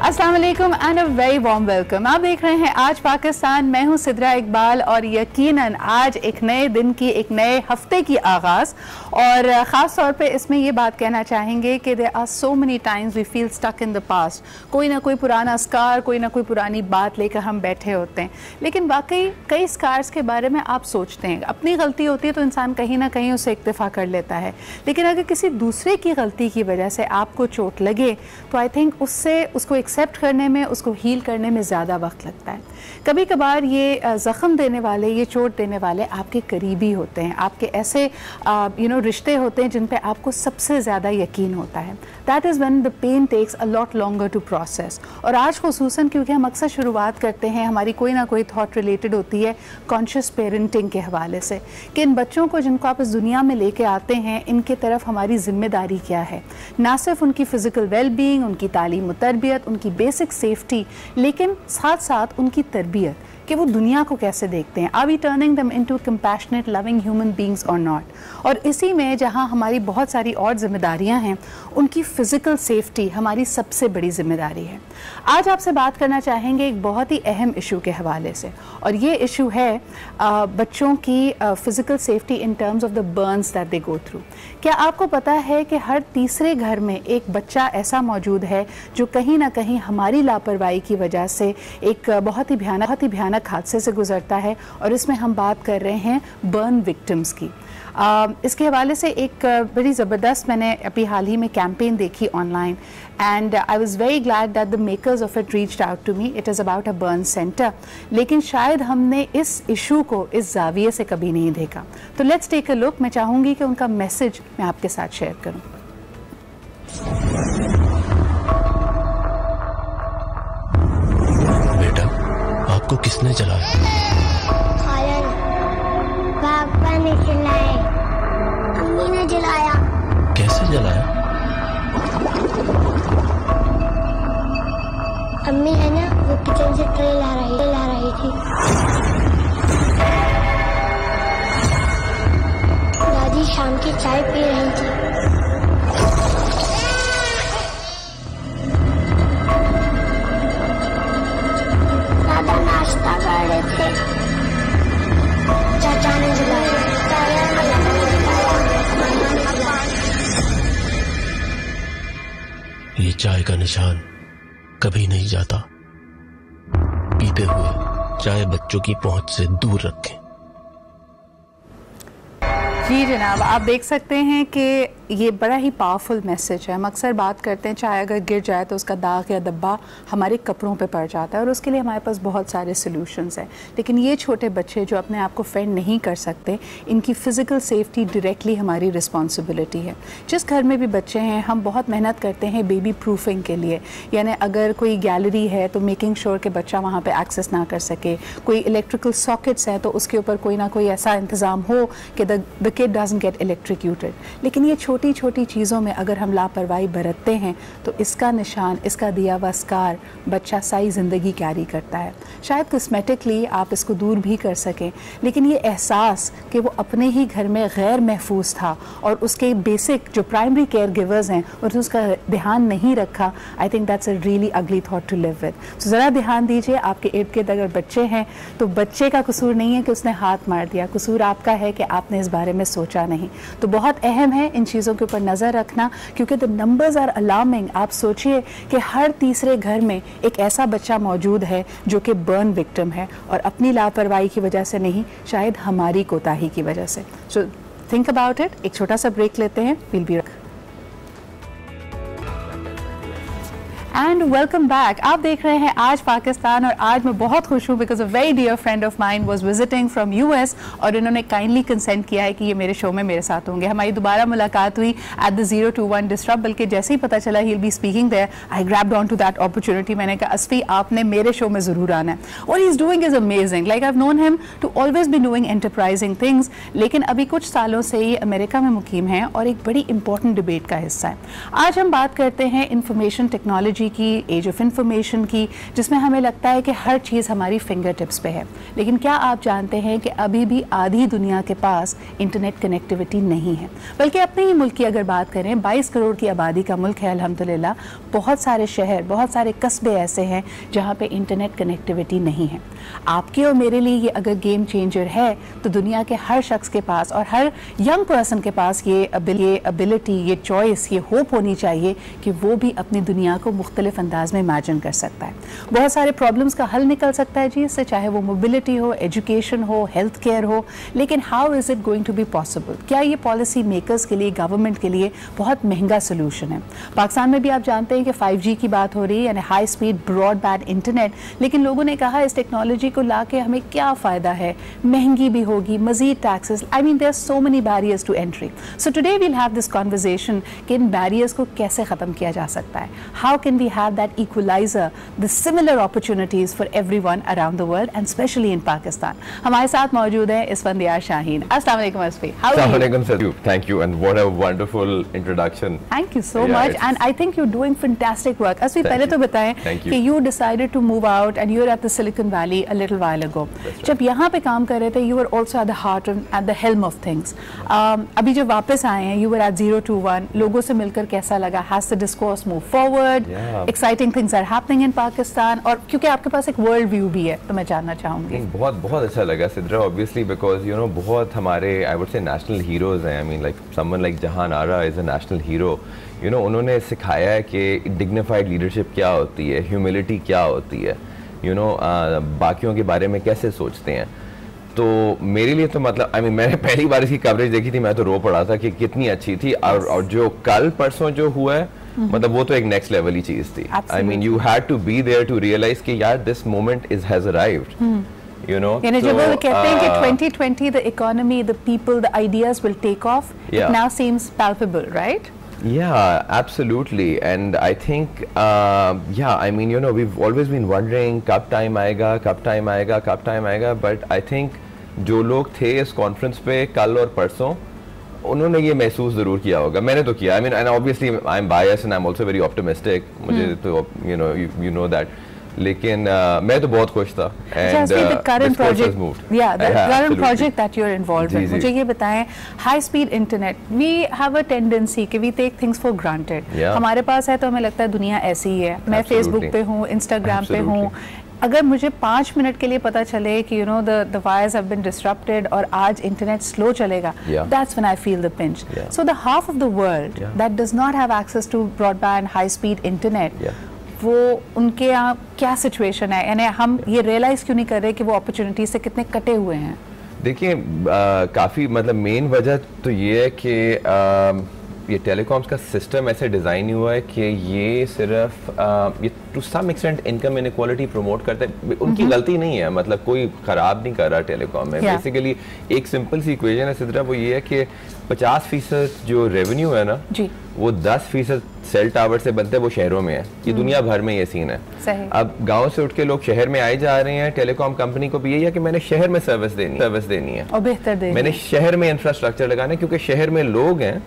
अस्सलाम वालेकुम and a very warm welcome. आप देख रहे हैं आज पाकिस्तान। मैं हूं सिद्रा इकबाल और यकीनन आज एक नए दिन की, एक नए हफ्ते की आगाज़, और ख़ास तौर पे इसमें ये बात कहना चाहेंगे कि there are so many times we feel stuck in the past. कोई ना कोई पुराना स्कार, कोई ना कोई पुरानी बात लेकर हम बैठे होते हैं, लेकिन वाकई कई स्कार्स के बारे में आप सोचते हैं, अपनी गलती होती है तो इंसान कहीं ना कहीं उसे इक्तफा कर लेता है, लेकिन अगर किसी दूसरे की गलती की वजह से आपको चोट लगे तो आई थिंक उसको एक्सेप्ट करने में, उसको हील करने में ज़्यादा वक्त लगता है। कभी कभार ये ज़ख़म देने वाले, ये चोट देने वाले आपके करीबी होते हैं, आपके ऐसे रिश्ते होते हैं जिन पे आपको सबसे ज़्यादा यकीन होता है। That is when the pain takes a lot longer to process. और आज खुसूसन क्योंकि हम अक्सर शुरुआत करते हैं, हमारी कोई ना कोई थॉट रिलेटेड होती है कॉन्शियस पेरेंटिंग के हवाले से, कि इन बच्चों को जिनको आप इस दुनिया में लेके आते हैं, इनके तरफ हमारी ज़िम्मेदारी क्या है। ना सिर्फ उनकी फ़िज़िकल वेलबींग, उनकी तालीम व तरबियत, उनकी बेसिक सेफ्टी, लेकिन साथ साथ उनकी तरबियत कि वो दुनिया को कैसे देखते हैं। Are we turning them into compassionate loving human beings और नॉट। और इसी में जहाँ हमारी बहुत सारी और जिम्मेदारियाँ हैं, उनकी फ़िज़िकल सेफ्टी हमारी सबसे बड़ी जिम्मेदारी है। आज आपसे बात करना चाहेंगे एक बहुत ही अहम इशू के हवाले से, और ये इशू है बच्चों की physical safety in terms of the Burns that they go through. क्या आपको पता है कि हर तीसरे घर में एक बच्चा ऐसा मौजूद है जो कहीं ना कहीं हमारी लापरवाही की वजह से एक बहुत ही भयानक हादसे से गुजरता है, और इसमें हम बात कर रहे हैं बर्न विक्टिम्स की। इसके हवाले से एक बड़ी ज़बरदस्त मैंने अभी हाल ही में कैंपेन देखी online, and I was very glad that the makers of it reached out to me. It is about a burn centre, लेकिन शायद हमने इस इशू को इस जाविये से कभी नहीं देखा। तो लेट्स टेक अ लुक। मैं चाहूँगी कि उनका मैसेज मैं आपके साथ शेयर करूँ। आपको किसने जलाया? खाला ने, पापा ने जलाया, अम्मी ने जलाया। कैसे जलाया? अम्मी है ना, वो किचन से ट्रे ला रही थी। दादी शाम की चाय पी रही थी। नाश्ता कर रहे थे, चाचा ने जलाया। ये चाय का निशान कभी नहीं जाता। पीते हुए चाय बच्चों की पहुंच से दूर रखें। जी जनाब, आप देख सकते हैं कि ये बड़ा ही पावरफुल मैसेज है। हम अक्सर बात करते हैं चाय अगर गिर जाए तो उसका दाग या धब्बा हमारे कपड़ों पे पड़ जाता है, और उसके लिए हमारे पास बहुत सारे सॉल्यूशंस हैं, लेकिन ये छोटे बच्चे जो अपने आप को फेंड नहीं कर सकते, इनकी फ़िज़िकल सेफ्टी डायरेक्टली हमारी रिस्पॉन्सिबिलिटी है। जिस घर में भी बच्चे हैं, हम बहुत मेहनत करते हैं बेबी प्रूफिंग के लिए, यानी अगर कोई गैलरी है तो मेकिंग श्योर कि बच्चा वहाँ पर एक्सेस ना कर सके। कोई इलेक्ट्रिकल सॉकेट्स हैं तो उसके ऊपर कोई ना कोई ऐसा इंतज़ाम हो कि the kid doesn't get electrocuted. लेकिन ये छोटी छोटी चीज़ों में अगर हम लापरवाही बरतते हैं तो इसका निशान, इसका दिया हुआ स्कार बच्चा सारी ज़िंदगी कैरी करता है। शायद कॉस्मेटिकली आप इसको दूर भी कर सकें, लेकिन ये एहसास कि वो अपने ही घर में गैर महफूज था और उसके बेसिक जो प्राइमरी केयर गिवर्स हैं और उसका ध्यान नहीं रखा, I think that's a really अगली थॉट टू लिव विद। तो ज़रा ध्यान दीजिए, आपके इर्द गिर्द अगर बच्चे हैं तो बच्चे का कसूर नहीं है कि उसने हाथ मार दिया, कसूर आपका है कि आपने इस बारे में सोचा नहीं। तो बहुत अहम है इन चीज़ों के ऊपर नज़र रखना, क्योंकि द नंबर्स आर अलार्मिंग। आप सोचिए कि हर तीसरे घर में एक ऐसा बच्चा मौजूद है जो कि बर्न विक्टिम है, और अपनी लापरवाही की वजह से नहीं, शायद हमारी कोताही की वजह से। So think about it. एक छोटा सा ब्रेक लेते हैं। Will be and welcome back. आप देख रहे हैं आज पाकिस्तान, और आज मैं बहुत खुश हूँ because a very dear friend of mine was visiting from US, और इन्होंने काइंडली कंसेंट किया है कि ये मेरे शो में मेरे साथ होंगे। हमारी दोबारा मुलाकात हुई एट द 021 डिस्टर्ब, बल्कि जैसे ही पता चला he will be speaking there, I grabbed on to that opportunity. मैंने कहा असफी आपने मेरे शो में ज़रूर आना है। और he is doing is amazing. Like I have known him to always be doing enterprising things, लेकिन अभी कुछ सालों से ये अमेरिका में मुकीम हैं और एक बड़ी इंपॉर्टेंट डिबेट का हिस्सा है। आज हम बात करते हैं इंफॉर्मेशन टेक्नोलॉजी टेक्नोलॉजी की, एज ऑफ इंफॉर्मेशन की, जिसमें हमें लगता है कि हर चीज़ हमारी फिंगर टिप्स पे है। लेकिन क्या आप जानते हैं कि अभी भी आधी दुनिया के पास इंटरनेट कनेक्टिविटी नहीं है। बल्कि अपने ही मुल्क की अगर बात करें, 22 करोड़ की आबादी का मुल्क है अल्हम्दुलिल्लाह, बहुत सारे शहर, बहुत सारे कस्बे ऐसे हैं जहाँ पे इंटरनेट कनेक्टिविटी नहीं है। आपके और मेरे लिए ये अगर गेम चेंजर है तो दुनिया के हर शख्स के पास और हर यंग पर्सन के पास ये एबिलिटी, ये चॉइस, ये होप होनी चाहिए कि वो भी अपनी दुनिया को मुख्तलिफ अंदाज में इमेजिन कर सकता है। बहुत सारे प्रॉब्लम्स का हल निकल सकता है जी इससे, चाहे वो मोबिलिटी हो, एजुकेशन हो, हेल्थ केयर हो। लेकिन how is it going to be possible? क्या ये पॉलिसी मेकर्स के लिए, गवर्नमेंट के लिए बहुत महंगा सोल्यूशन है? पाकिस्तान में भी आप जानते हैं कि 5G की बात हो रही है, यानी हाई स्पीड ब्रॉडबैंड इंटरनेट। लेकिन लोगों ने कहा इस टेक्नोलॉजी को ला के हमें क्या फ़ायदा है, महंगी भी होगी, मजीद taxes, I mean there are so many barriers to entry. So today we'll have this conversation कि इन बैरियर्स को कैसे ख़त्म किया जा सकता है। How can we have that equalizer, the similar opportunities for everyone around the world and specially in Pakistan. हमारे साथ मौजूद है इसफंदियार शाहीन। अस्सलाम वालेकुम Asfi, how are you? Assalamu alaikum, sir. Thank you, and what a wonderful introduction. Thank you so Yeah, much, it's- and I think you're doing fantastic work. Asfi, Thank पहले you. तो बताएं Thank you. कि you decided to move out and you're at the Silicon Valley a little while ago. That's right. जब यहाँ पे काम कर रहे थे, you were also at the heart of, at the helm of things. अभी जब वापस आए हैं, you were at 0 to 1. लोगों से मिलकर कैसा लगा? Has the discourse moved forward? Yeah. Exciting things are happening in Pakistan. और क्योंकि आपके पास एक world view भी है, तो मैं जानना चाहूँगी। बहुत बहुत अच्छा लगा Sidra, obviously because you know बहुत हमारे I would say national heroes हैं। I mean like someone like Jahan Ara is a national hero. You know उन्होंने सिखाया है कि डिग्निफाइड लीडरशिप क्या होती है, ह्यूमिलिटी क्या होती है, यू नो बाकियों के बारे में कैसे सोचते हैं। तो मेरे लिए तो मतलब आई मीन मैंने पहली बार इसकी कवरेज देखी थी, मैं तो रो पड़ा था कि कितनी अच्छी थी। और जो कल परसों जो हुआ है, मतलब वो तो एक नेक्स्ट लेवल ही चीज़ थी। I mean you had to be there to realise कि यार this moment has arrived. You know, यानी जब वो कहते हैं कि 2020 the economy, the people, the ideas will take off, Yeah. it now seems palpable, right? Yeah, absolutely. And I think, yeah, I mean, you know, we've always been wondering कब time आएगा, कब time आएगा, कब time आएगा, but I think जो लोग थे इस कॉन्फ्रेंस पे कल और परसों, उन्होंने ये महसूस ज़रूर किया होगा। मैंने तो किया। I mean, and obviously I'm biased and I'm also very optimistic. मुझे तो you know that. लेकिन मैं तो बहुत खुश था। And the current project, moved. yeah, the current absolutely. project that you're involved in. जी, मुझे ये बताएं, high speed internet, we have a tendency कि we take things for granted. Yeah. हमारे पास है तो हमें लगता है दुनिया ऐसी ही है। मैं Absolutely. Facebook पे हूँ, Instagram पे हूँ। Absolutely. अगर मुझे 5 मिनट के लिए पता चले कि the wires have been disrupted और आज इंटरनेट स्लो चलेगा, Yeah. that's when I feel the pinch. Yeah. So the half of the world Yeah. that does not have access to broadband, high speed internet, Yeah. वो उनके यहाँ क्या situation है? यानी हम ये रियलाइज क्यों नहीं कर रहे कि वो अपॉर्चुनिटी से कितने कटे हुए हैं? देखिए काफ़ी मतलब मेन वजह तो ये है कि ये टेलीकॉम्स का सिस्टम ऐसे डिज़ाइन हुआ है कि ये सिर्फ ये to some extent income inequality promote करते हैं। उनकी गलती नहीं है, मतलब कोई ख़राब नहीं कर रहा टेलीकॉम में। बेसिकली एक सिंपल सी इक्वेशन है सिद्रा, वो ये है कि 50% जो रेवेन्यू है ना जी, वो 10% सेल टावर से बनते हैं, वो शहरों में है। ये दुनिया भर में ये सीन है। सही। अब गांव से उठ के लोग शहर में आए जा रहे हैं। टेलीकॉम कंपनी को भी यही है कि मैंने शहर में सर्विस देनी है और बेहतर देनी मैंने है। शहर में इंफ्रास्ट्रक्चर लगाना है, क्योंकि शहर में लोग हैं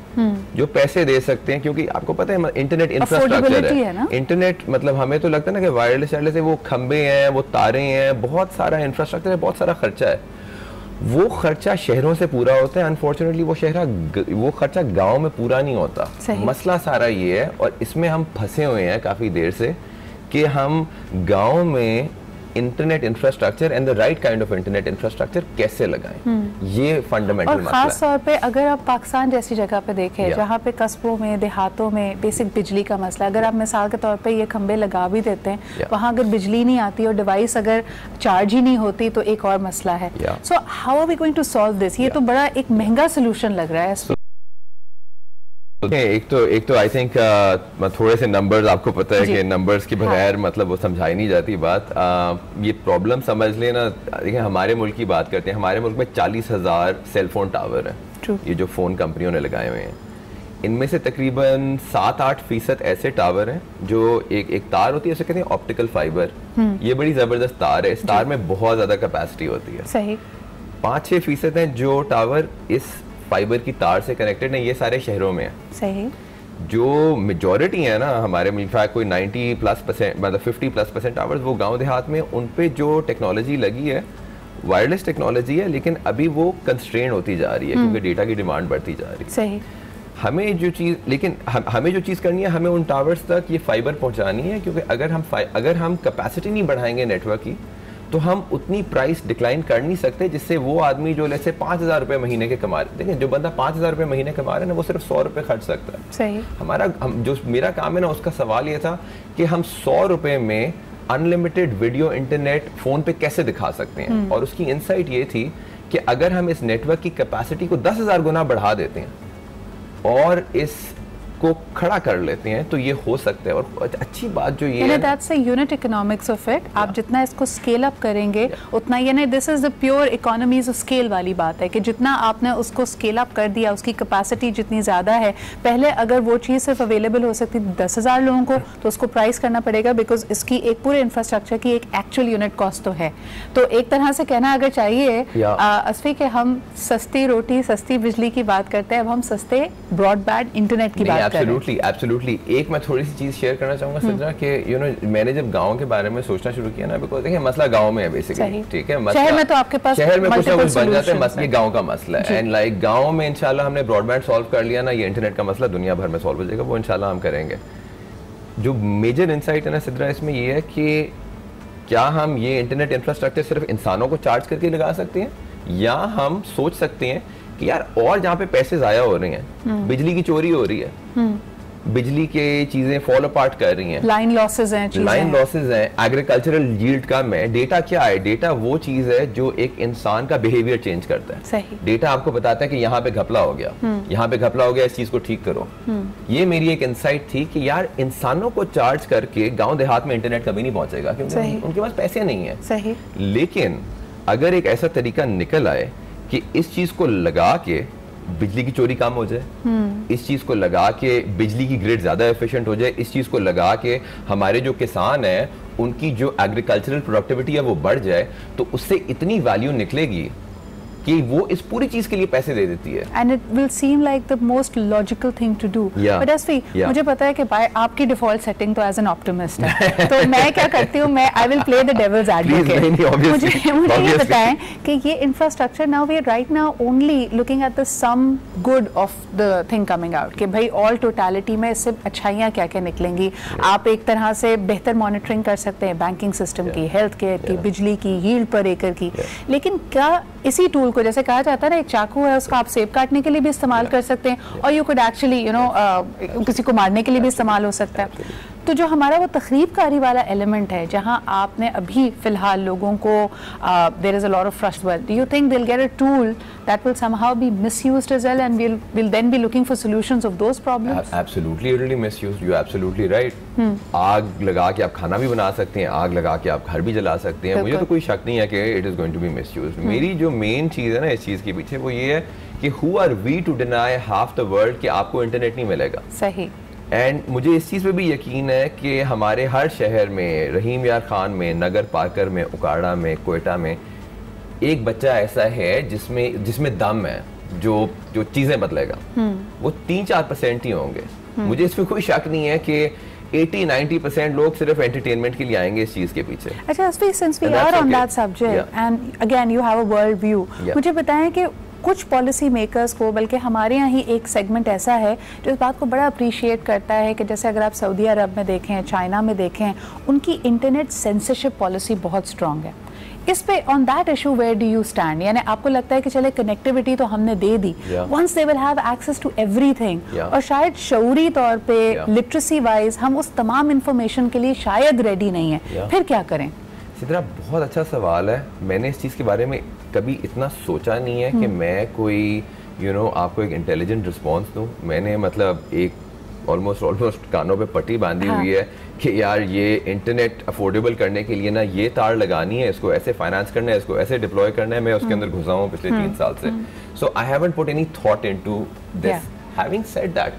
जो पैसे दे सकते हैं। क्योंकि आपको पता है इंटरनेट इंफ्रास्ट्रक्चर Affordability है ना? इंटरनेट मतलब हमें तो लगता है ना कि वायरलेस से वो खंबे हैं, वो तारे हैं, बहुत सारा इंफ्रास्ट्रक्चर है, बहुत सारा खर्चा है। वो खर्चा शहरों से पूरा होता है। अनफॉर्चुनेटली वो खर्चा गांव में पूरा नहीं होता। मसला सारा ये है, और इसमें हम फंसे हुए हैं काफ़ी देर से कि हम गांव में internet infrastructure and the right kind of internet infrastructure कैसे लगाएं, ये फंडामेंटल और मसला खास तौर पे अगर आप पाकिस्तान जैसी जगह पे देखें Yeah. जहाँ पे कस्बों में, देहातों में बेसिक बिजली का मसला, अगर आप मिसाल के तौर पे ये खंबे लगा भी देते हैं, Yeah. वहाँ अगर बिजली नहीं आती और डिवाइस अगर चार्ज ही नहीं होती तो एक और मसला है। Yeah. So how are we going to solve this? ये Yeah. तो बड़ा एक महंगा सोल्यूशन लग रहा है। एक तो आई थिंक थोड़े से नंबर्स, आपको पता है जी। कि नंबर्स के बगैर मतलब वो समझाई नहीं जाती बात। ये प्रॉब्लम समझ लेना। देखिए हमारे मुल्क की बात करते हैं, हमारे मुल्क में 40,000 सेलफोन टावर हैं। True. ये जो फ़ोन कंपनियों ने लगाए हुए हैं, इनमें से तकरीबन 7-8% ऐसे टावर हैं जो एक तार होती है, उसे कहते हैं ऑप्टिकल फाइबर। ये बड़ी ज़बरदस्त तार है। इस तार में बहुत ज़्यादा कैपेसिटी होती है। सही। 5-6% हैं जो टावर इस फाइबर की तार से कनेक्टेड है। ये सारे शहरों में है। सही। जो मेजॉरिटी है ना हमारे मुल्क में, कोई 90+% मतलब 50+% टावर्स वो गांव देहात में, उन पे जो टेक्नोलॉजी लगी है वायरलेस टेक्नोलॉजी है, लेकिन अभी वो कंस्ट्रेन होती जा रही है क्योंकि डेटा की डिमांड बढ़ती जा रही है। सही। हमें जो चीज़ करनी है, हमें उन टावर्स तक ये फाइबर पहुंचानी है, क्योंकि अगर हम कैपेसिटी नहीं बढ़ाएंगे नेटवर्क की तो हम उतनी प्राइस डिक्लाइन कर नहीं सकते जिससे वो आदमी जो जैसे 5,000 रुपये महीने के कमा रहे, देखिए जो बंदा 5,000 रुपये महीने कमा रहा है ना, वो सिर्फ 100 रुपये खर्च सकता है। सही। जो मेरा काम है ना, उसका सवाल ये था कि हम 100 रुपये में अनलिमिटेड वीडियो इंटरनेट फोन पे कैसे दिखा सकते हैं, और उसकी इंसाइट ये थी कि अगर हम इस नेटवर्क की कैपेसिटी को 10,000 गुना बढ़ा देते हैं और इसको खड़ा कर लेते हैं तो ये हो सकता है। और अच्छी बात जो ये है, that's a unit economics of it. आप जितना इसको स्केल अप करेंगे उतना, यानी this is the pure economies of scale वाली बात है कि जितना आपने उसको स्केल अप कर दिया, उसकी कैपेसिटी जितनी ज़्यादा है, पहले अगर वो चीज़ सिर्फ अवेलेबल हो सकती थी 10,000 लोगों को, तो उसको प्राइस करना पड़ेगा बिकॉज इसकी एक पूरे इंफ्रास्ट्रक्चर की एक एक्चुअल यूनिट कॉस्ट तो है। तो एक तरह से कहना अगर चाहिए असफी कि हम सस्ती रोटी सस्ती बिजली की बात करते हैं, अब हम सस्ते ब्रॉडबैंड इंटरनेट की बात कर रहे हैं। एब्सोल्युटली। एक मैं थोड़ी सी चीज शेयर करना चाहूंगा सिद्रा कि मैंने जब गांव के बारे में सोचना शुरू किया ना, बिकॉज देखिए मसला गांव में है बेसिकली, ठीक है। शहर में तो आपके पास शहर में कुछ ना कुछ बन जाता है, मसला गांव का मसला है। एंड लाइक गांव में इंशाल्लाह हमने ब्रॉडबैंड सॉल्व कर लिया ना, ये इंटरनेट का मसला दुनिया भर में सॉल्व हो जाएगा, वो इंशाल्लाह हम करेंगे। जो मेजर इंसाइट है ना सिद्रा इसमें ये है कि क्या हम ये इंटरनेट इंफ्रास्ट्रक्चर सिर्फ इंसानों को चार्ज करके लगा सकते हैं, या हम सोच सकते हैं कि यार और जहाँ पे पैसे जाया हो रहे हैं, बिजली की चोरी हो रही है, बिजली के चीजें फॉल अपार्ट कर रही हैं, लाइन लॉसेस हैं, एग्रीकल्चरल यील्ड कम है। डेटा क्या है? डेटा वो चीज है जो एक इंसान का बिहेवियर चेंज करता है। सही। डेटा आपको बताता है कि यहाँ पे घपला हो गया, यहाँ पे घपला हो गया, इस चीज को ठीक करो। ये मेरी एक इंसाइट थी कि यार इंसानों को चार्ज करके गांव देहात में इंटरनेट कभी नहीं पहुंचेगा, क्योंकि उनके पास पैसे नहीं है। सही। लेकिन अगर एक ऐसा तरीका निकल आए कि इस चीज को लगा के बिजली की चोरी कम हो जाए, इस चीज को लगा के बिजली की ग्रिड ज्यादा एफिशिएंट हो जाए, इस चीज को लगा के हमारे जो किसान हैं उनकी जो एग्रीकल्चरल प्रोडक्टिविटी है वो बढ़ जाए, तो उससे इतनी वैल्यू निकलेगी कि वो इस पूरी चीज के लिए पैसे दे देती है। And it will seem like the most logical thing to do. But Asfi, मुझे पता है कि आपकी डिफॉल्ट सेटिंग तो एज एन ऑप्टिमिस्ट है, तो मैं क्या करती हूँ, मैं I will play the devil's advocate. मुझे ये बताएं कि ये infrastructure now we are right now only looking at the sum good of the thing coming out, कि भाई ऑल टोटलिटी में इससे अच्छाइयाँ क्या क्या निकलेंगी। आप एक तरह से बेहतर मॉनिटरिंग कर सकते हैं बैंकिंग सिस्टम की, हेल्थ केयर की, बिजली की, यील्ड पर एकड़ की। लेकिन क्या इसी टूल को, जैसे कहा जाता है ना एक चाकू है, उसको आप सेब काटने के लिए भी इस्तेमाल कर सकते हैं, और यू कुड एक्चुअली किसी को मारने के लिए भी इस्तेमाल हो सकता है। तो जो हमारा वो तखरीबकारी वाला एलिमेंट है, जहां आपने अभी फिलहाल लोगों को there is a lot of frustration, do you think they will get a tool that will somehow be misused as well, and will then be looking for solutions of those problems? Absolutely it will be misused, you absolutely right. आग लगा के आप खाना भी बना सकते हैं, आग लगा के आप घर भी जला सकते हैं, मुझे तो कोई शक नहीं है कि it is going to be misused. मेरी जो मेन चीज है ना इस चीज के पीछे, वो ये है कि who are we to deny half the world कि आपको इंटरनेट नहीं मिलेगा। सही। एंड मुझे इस चीज़ पे भी यकीन है कि हमारे हर शहर में, रहीम यार खान में, नगर पाकर में, उकाड़ा में, कोयटा में एक बच्चा ऐसा है जिसमें दम है, जो चीज़ें बदलेगा। वो 3-4% ही होंगे। मुझे इसमें कोई शक नहीं है कि 80-90% लोग सिर्फ एंटरटेनमेंट के लिए आएंगे इस चीज़ के पीछे। अच्छा, since we are on that subject and again you have a world view, मुझे बताएं कि कुछ पॉलिसी मेकर्स को, बल्कि हमारे यहाँ ही एक सेगमेंट ऐसा है जो इस बात को बड़ा अप्रिशिएट करता है कि जैसे अगर आप सऊदी अरब में देखें, चाइना में देखें, उनकी इंटरनेट सेंसरशिप पॉलिसी बहुत स्ट्रांग है। इस पे on that issue where do you stand? यानी आपको लगता है कि चले कनेक्टिविटी तो हमने दे दी, once they will have access to everything, और शायद शऊरी तौर पे, लिटरेसी वाइज हम उस तमाम इंफॉर्मेशन के लिए शायद रेडी नहीं है, फिर क्या करें? सिद्रा, बहुत अच्छा सवाल है। मैंने इस चीज़ के बारे में कभी इतना सोचा नहीं है कि मैं कोई आपको एक इंटेलिजेंट रिस्पॉन्स दूँ। मैंने मतलब एक ऑलमोस्ट कानों पे पट्टी बांधी हुई है कि यार ये इंटरनेट अफोर्डेबल करने के लिए ना ये तार लगानी है, इसको ऐसे फाइनेंस करना है, इसको ऐसे डिप्लॉय करना है। मैं उसके अंदर घुसा हूँ पिछले 3 साल से। So I haven't put any thought into this. Having said that,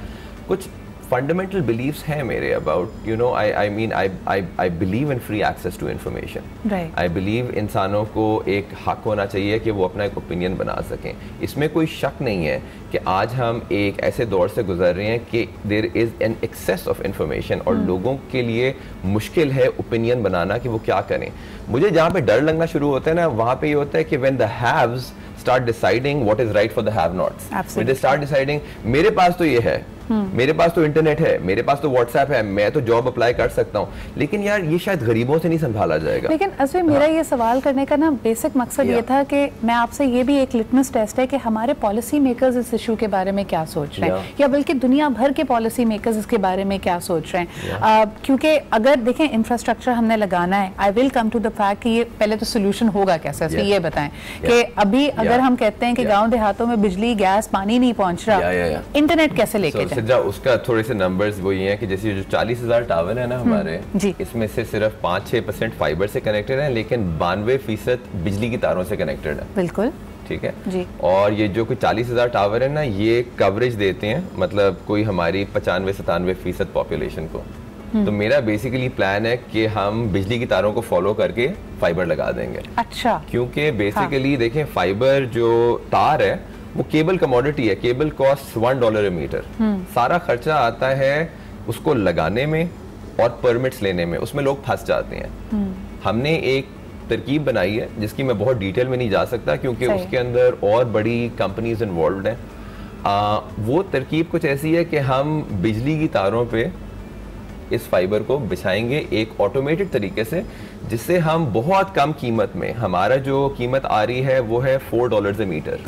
कुछ फंडामेंटल बिलीव्स हैं मेरे about you know I believe in free access to information. I believe इंसानों को एक हक होना चाहिए कि वो अपना एक ओपिनियन बना सकें। इसमें कोई शक नहीं है कि आज हम एक ऐसे दौर से गुजर रहे हैं कि there is an excess of information और लोगों के लिए मुश्किल है ओपिनियन बनाना कि वो क्या करें। मुझे जहाँ पे डर लगना शुरू होता है ना, वहाँ पे ये होता है कि when the haves start deciding what is right for the have-nots. When they start deciding, मेरे पास तो ये है, मेरे पास तो इंटरनेट है, मेरे पास तो व्हाट्सएप है, मैं तो जॉब अप्लाई कर सकता हूँ, लेकिन यार ये शायद गरीबों से नहीं संभाला जाएगा। लेकिन असली मेरा ये सवाल करने का ना बेसिक मकसद ये था कि मैं आपसे ये भी एक लिटमस टेस्ट है कि हमारे पॉलिसी मेकर्स इस इशू के बारे में क्या सोच रहे हैं, या बल्कि दुनिया भर के पॉलिसी मेकर्स इसके बारे में क्या सोच रहे हैं। क्योंकि अगर देखें इंफ्रास्ट्रक्चर हमने लगाना है, I will come to the fact कि ये पहले तो सोल्यूशन होगा कैसे, ये बताएं कि अभी अगर हम कहते हैं कि गाँव देहातों में बिजली गैस पानी नहीं पहुँच रहा, इंटरनेट कैसे लेके जाए? उसका थोड़े से नंबर्स वो ये हैं कि जैसे जो 40,000 टावर है ना हमारे, इसमें से सिर्फ 5-6% फाइबर से कनेक्टेड है, लेकिन 92% बिजली की तारों से कनेक्टेड है। बिल्कुल ठीक है जी। और ये जो कोई 40,000 टावर है ना, ये कवरेज देते हैं मतलब कोई हमारी 95-97% पॉपुलेशन को। तो मेरा बेसिकली प्लान है कि हम बिजली की तारों को फॉलो करके फाइबर लगा देंगे। अच्छा। क्योंकि बेसिकली देखें फाइबर जो तार है वो केबल कमोडिटी है, केबल कॉस्ट $1 a मीटर। सारा खर्चा आता है उसको लगाने में और परमिट्स लेने में, उसमें लोग फंस जाते हैं। हमने एक तरकीब बनाई है जिसकी मैं बहुत डिटेल में नहीं जा सकता क्योंकि उसके अंदर और बड़ी कंपनीज इन्वॉल्व हैं। वो तरकीब कुछ ऐसी है कि हम बिजली की तारों पे इस फाइबर को बिछाएंगे एक ऑटोमेटेड तरीके से, जिससे हम बहुत कम कीमत में, हमारा जो कीमत आ रही है वो है $4 a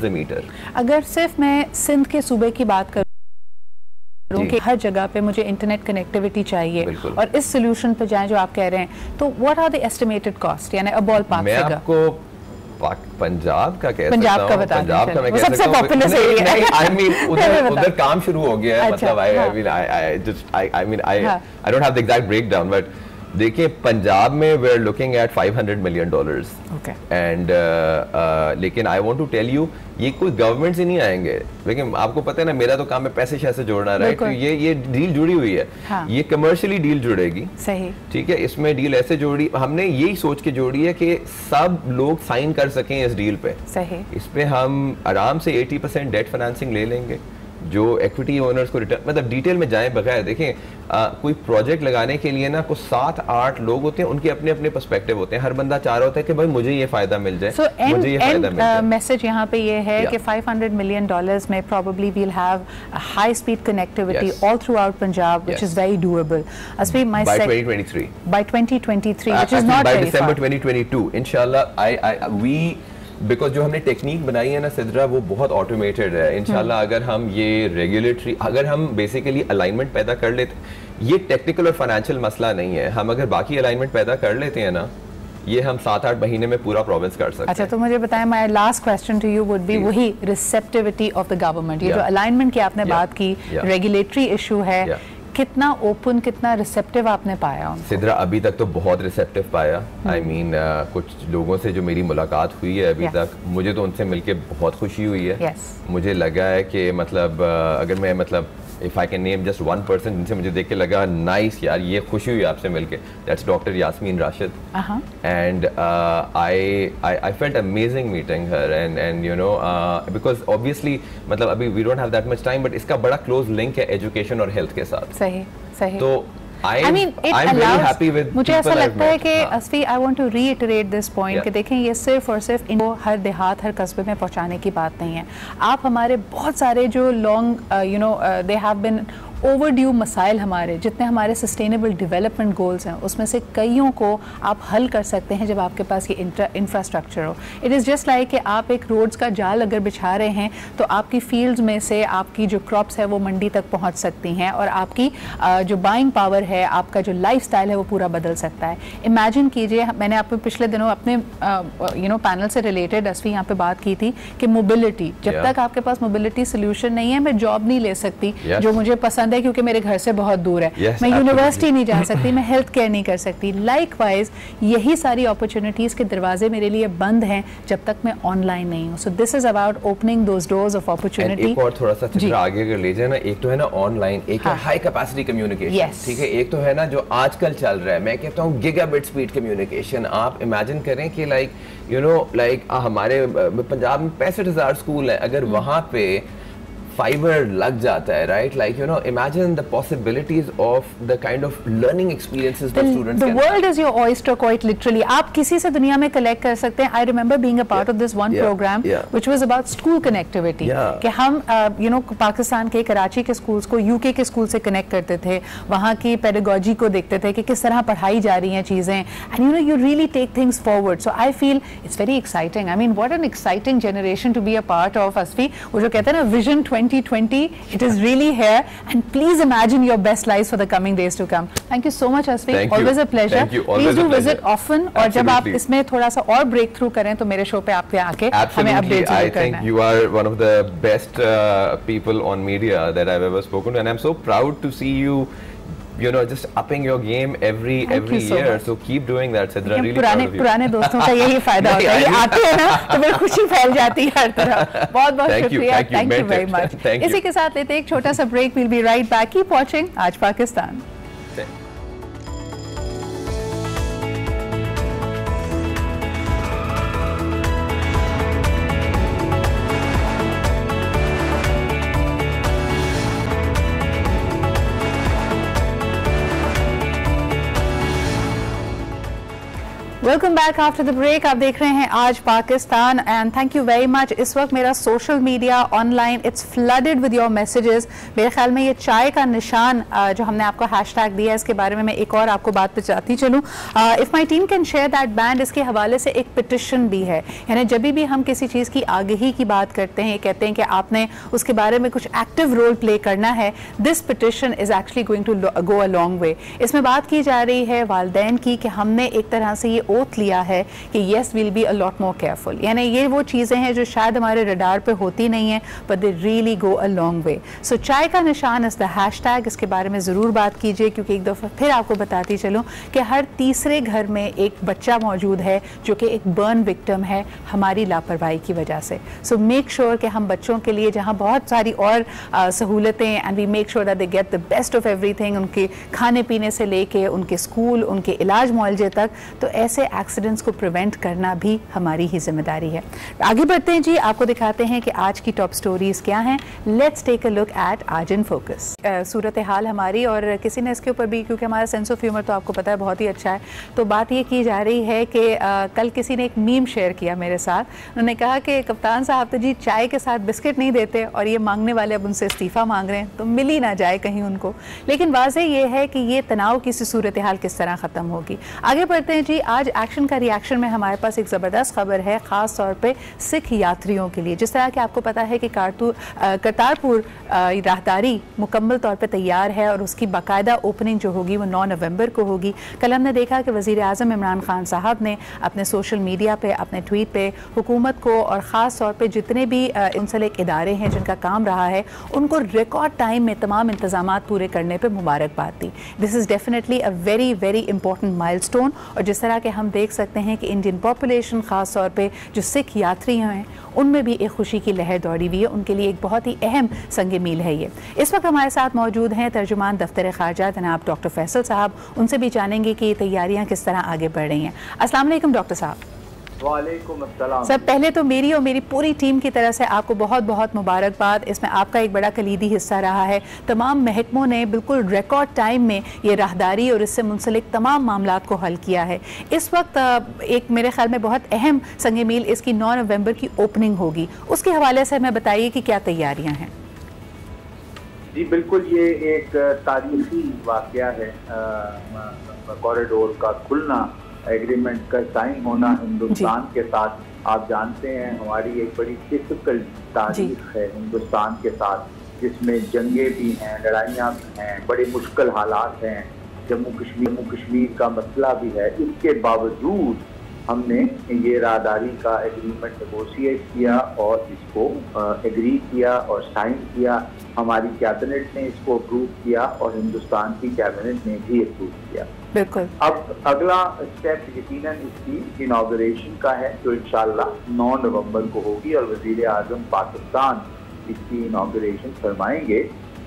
मीटर। अगर सिर्फ मैं सिंध के सूबे की बात करूं कि हर जगह पे मुझे इंटरनेट कनेक्टिविटी चाहिए और इस सोल्यूशन पे जाएं जो आप कह रहे हैं, तो what are the estimated cost, यानी अ बॉल पार्क फिगर? मैं आपको पंजाब का कह पंजाब सकता हूँ, पंजाब का मैं कह सकता हूँ, सबसे एरिया है। I mean उधर काम शुरू हो गया है, मतलब I don't have the exact breakdown, but देखिए पंजाब में we're looking at $500 million, and लेकिन I want to tell you ये कोई गवर्नमेंट से नहीं आएंगे, लेकिन आपको पता है ना मेरा तो काम है पैसे शैसे जोड़ना, राइट? तो ये डील जुड़ी हुई है, ये कमर्शियली डील जुड़ेगी, सही ठीक है। इसमें डील ऐसे जोड़ी, हमने यही सोच के जोड़ी है कि सब लोग साइन कर सकें इस डील पे, सही। इस पे हम आराम से 80% डेट फाइनेंसिंग ले लेंगे, जो इक्विटी ओनर्स को रिटर्न, मतलब डिटेल में जाए बगैर देखें कोई प्रोजेक्ट लगाने के लिए ना कुछ 7-8 लोग होते हैं, उनके अपने अपने पर्सपेक्टिव होते हैं, हर बंदा चाह रहा होता है कि भाई मुझे ये फायदा मिल जाए, मुझे ये फायदा मिल जाए। मैसेज यहाँ पे ये है कि $500 million में probably we'll have a high speed connectivity all throughout Punjab, which is very doable. By 2023. By 2023, which is not by very December far. 2022, इंशाल्लाह we बिकॉज जो हमने टेक्निक बनाई है ना सिद्रा, वो बहुत ऑटोमेटेड है। इंशाल्लाह अगर हम ये रेगुलेटरी, अगर हम बेसिकली अलाइनमेंट पैदा कर लेते, ये टेक्निकल और फाइनेंशियल मसला नहीं है, हम अगर बाकी अलाइनमेंट पैदा कर लेते हैं ना, ये हम 7-8 महीने में पूरा प्रोविंस कर सकते हैं। अच्छा, तो मुझे बताएं, my last question to you would be वही रिसेप्टिविटी ऑफ द गवर्नमेंट। ये जो अलाइनमेंट की आपने बात की, रेगुलेटरी इशू है, कितना ओपन, कितना रिसेप्टिव आपने पाया उनको? सिद्रा अभी तक तो बहुत रिसेप्टिव पाया। I mean, कुछ लोगों से जो मेरी मुलाकात हुई है अभी तक, मुझे तो उनसे मिलके बहुत खुशी हुई है। मुझे लगा है कि मतलब अगर मैं मतलब if I can name just one person जिनसे मुझे देख के लगा नाइस यार ये खुशी हुई आपसे मिलके, that's doctor Yasmin Rashid, and I felt amazing meeting her, and you know because obviously मतलब अभी we don't have that much time, but इसका बड़ा क्लोज लिंक है एजुकेशन और हेल्थ के साथ। सही सही। तो I'm very happy with मुझे ऐसा लगता है कि Asfi, I want to reiterate this point कि देखें ये सिर्फ और सिर्फ इनको हर देहात, हर कस्बे में पहुंचाने की बात नहीं है। आप हमारे बहुत सारे जो long they have been overdue मसाइल, हमारे जितने हमारे सस्टेनेबल डेवलपमेंट गोल्स हैं उसमें से कईयों को आप हल कर सकते हैं जब आपके पास ये इंफ्रास्ट्रक्चर हो। इट इज़ जस्ट लाइक कि आप एक रोड्स का जाल अगर बिछा रहे हैं तो आपकी फील्ड्स में से आपकी जो क्रॉप्स है वो मंडी तक पहुंच सकती हैं, और आपकी जो बाइंग पावर है, आपका जो लाइफस्टाइल है वो पूरा बदल सकता है। इमेजिन कीजिए, मैंने आपको पिछले दिनों अपने पैनल से रिलेटेड असफी यहाँ पे बात की थी कि मोबिलिटी, जब तक आपके पास मोबिलिटी सोल्यूशन नहीं है, मैं जॉब नहीं ले सकती जो मुझे पसंद बंद है क्योंकि मेरे घर से बहुत दूर है, मैं यूनिवर्सिटी नहीं जा सकती, मैं हेल्थ केयर नहीं कर सकती। लाइकवाइज यही सारी अपॉर्चुनिटीज़ के दरवाजे मेरे लिए बंद हैं जब तक मैं ऑनलाइन नहीं हूँ। So this is about opening those doors of opportunity. एक और थोड़ा सा चित्रा आगे अगर ले जाए ना, एक तो है ना ऑनलाइन, एक है हाई कैपेसिटी कम्युनिकेशन, ठीक है, एक तो है ना जो आजकल चल रहा है, मैं कहता हूँ गीगाबिट स्पीड कम्युनिकेशन। आप इमेजिन करें कि लाइक हमारे पंजाब में 65,000 स्कूल है, अगर वहाँ पे फाइबर लग जाता है, right, like imagine the possibilities of the kind of learning experiences that students the world is your oyster quite literally. आप किसी से दुनिया में कलेक्ट कर सकते हैं। I remember being a part of this one program which was about school connectivity, कि हम पाकिस्तान के कराची के स्कूल्स को यूके के स्कूल से कनेक्ट करते थे, वहाँ की पेडागोजी को देखते थे कि किस तरह पढ़ाई जा रही हैं चीज़ें, and you really take things forward. So I feel it's very exciting. I mean, what an exciting generation to be a part of, Asfi. वो जो कहते हैं ना Vision 2020, it is really here, and please imagine your best lives for the coming days to come. Thank you so much, Asfi. Always a pleasure. Please do visit often. और जब आप इसमें थोड़ा सा और ब्रेक थ्रू करें तो मेरे शो पे आपके आके हमें अपडेट जरूर करना है। I think you are one of the best people on media that I've ever spoken to, and I'm so proud to see you just upping your game every year. So keep doing that, Sidra. Really proud of you. पुराने दोस्तों का यही फायदा होता है, ये आते हैं ना तो फिर खुशी फैल जाती है हर तरफ। बहुत बहुत शुक्रिया, थैंक यू वेरी मच। इसी के साथ लेते हैं एक छोटा सा break. Will be right back. Keep watching Aaj Pakistan. Welcome back after the break. आप देख रहे हैं Aaj Pakistan and thank you very much. इस वक्त मेरा social media online it's flooded with your messages. मेरे ख्याल में ये चाय का निशान जो हमने आपको हैशटैग दिया है, इसके बारे में मैं एक और आपको बात बताती चलूँ। If my team can share that band, इसके हवाले से एक पिटिशन भी है, यानी जब भी हम किसी चीज़ की आगही की बात करते हैं, ये कहते हैं कि आपने उसके बारे में कुछ एक्टिव रोल प्ले करना है, this petition is actually going to go a long way. इसमें बात की जा रही है वालिदैन की कि हमने एक तरह से ये ओथ लिया है कि yes will be a lot more careful, यानी ये वो चीज़ें हैं जो शायद हमारे रडार पे होती नहीं हैं but they really go a long way. So चाय का निशान इज़ द हैशटैग, इसके बारे में ज़रूर बात कीजिए क्योंकि एक दफ़ा फिर आपको बताती चलूँ कि हर तीसरे घर में एक बच्चा मौजूद है जो कि एक बर्न विक्टिम है हमारी लापरवाही की वजह से। सो मेक श्योर कि हम बच्चों के लिए जहाँ बहुत सारी और सहूलतें and we make sure that they get the best of everything, उनके खाने पीने से लेके उनके स्कूल, उनके इलाज मुआलजे तक, तो ऐसे एक्सीडेंट्स को प्रिवेंट करना भी हमारी ही जिम्मेदारी है। आगे बढ़ते हैं जी, आपको दिखाते हैं कि आज की टॉप स्टोरीज क्या हैं। Let's take a look at Aaj in focus. सूरत हाल हमारी, और किसी ने इसके ऊपर भी, क्योंकि हमारा सेंस ऑफ ह्यूमर तो आपको पता है बहुत ही अच्छा है, तो बात ये की जा रही है कि कल किसी ने एक मीम शेयर किया मेरे साथ। उन्होंने कहा कि कप्तान साहब तो जी चाय के साथ बिस्किट नहीं देते और ये मांगने वाले अब उनसे इस्तीफ़ा मांग रहे हैं, तो मिल ही ना जाए कहीं उनको। लेकिन वाज़ेह ये है कि ये तनाव की सूरत हाल किस तरह ख़त्म होगी। आगे बढ़ते हैं जी, आज एक्शन का रिएक्शन में हमारे पास एक ज़बरदस्त खबर है, ख़ास तौर पे सिख यात्रियों के लिए। जिस तरह कि आपको पता है कि करतारपुर राहदारी मुकम्मल तौर पे तैयार है और उसकी बाकायदा ओपनिंग जो होगी वो 9 नवंबर को होगी। कल हमने देखा कि वज़ीर आज़म इमरान खान साहब ने अपने सोशल मीडिया पे, अपने ट्वीट पे हुकूमत को और ख़ास तौर पे जितने भी मुंसलिक इदारे हैं जिनका काम रहा है उनको रिकॉर्ड टाइम में तमाम इंतज़ामात पूरे करने पर मुबारकबाद दी। This is definitely a very very important milestone. और जिस तरह के हम देख सकते हैं कि इंडियन पॉपुलेशन ख़ास तौर पे जो सिख यात्री हैं उनमें भी एक खुशी की लहर दौड़ी हुई है, उनके लिए एक बहुत ही अहम संग मील है ये। इस वक्त हमारे साथ मौजूद हैं तर्जुमान दफ्तर ख़ारजा जनाब डॉक्टर फैसल साहब। उनसे भी जानेंगे कि ये तैयारियाँ किस तरह आगे बढ़ रही हैं। अस्सलाम वालेकुम डॉक्टर साहब। वालेकुम अस्सलाम। सर पहले तो मेरी और मेरी पूरी टीम की तरफ से आपको बहुत बहुत मुबारकबाद। इसमें आपका एक बड़ा कलीदी हिस्सा रहा है। तमाम महकमों ने बिल्कुल रिकॉर्ड टाइम में ये राहदारी और इससे मुंसलिक तमाम मामलात को हल किया है। इस वक्त एक मेरे ख्याल में बहुत अहम संग मील इसकी 9 नवंबर की ओपनिंग होगी, उसके हवाले से हमें बताइए कि क्या तैयारियाँ हैं। जी बिल्कुल, ये एक तारीखी वाक़या है, कॉरिडोर का खुलना, एग्रीमेंट का साइन होना हिंदुस्तान के साथ। आप जानते हैं हमारी एक बड़ी डिफिकल्ट तारीख है हिंदुस्तान के साथ, जिसमें जंगें भी हैं, लड़ाइयाँ भी हैं, बड़े मुश्किल हालात हैं, जम्मू कश्मीर का मसला भी है। इसके बावजूद हमने ये राहदारी का एग्रीमेंट नेगोशिएट किया और इसको एग्री किया और साइन किया। हमारी कैबिनेट ने इसको अप्रूव किया और हिंदुस्तान की कैबिनेट ने भी अप्रूव किया। बिल्कुल। अब अगला स्टेप यकीनन इसकी इनॉग्रेशन का है, जो इंशाल्लाह 9 नवंबर को होगी और वजीर आजम पाकिस्तान इसकी इनॉग्रेशन फरमाएंगे।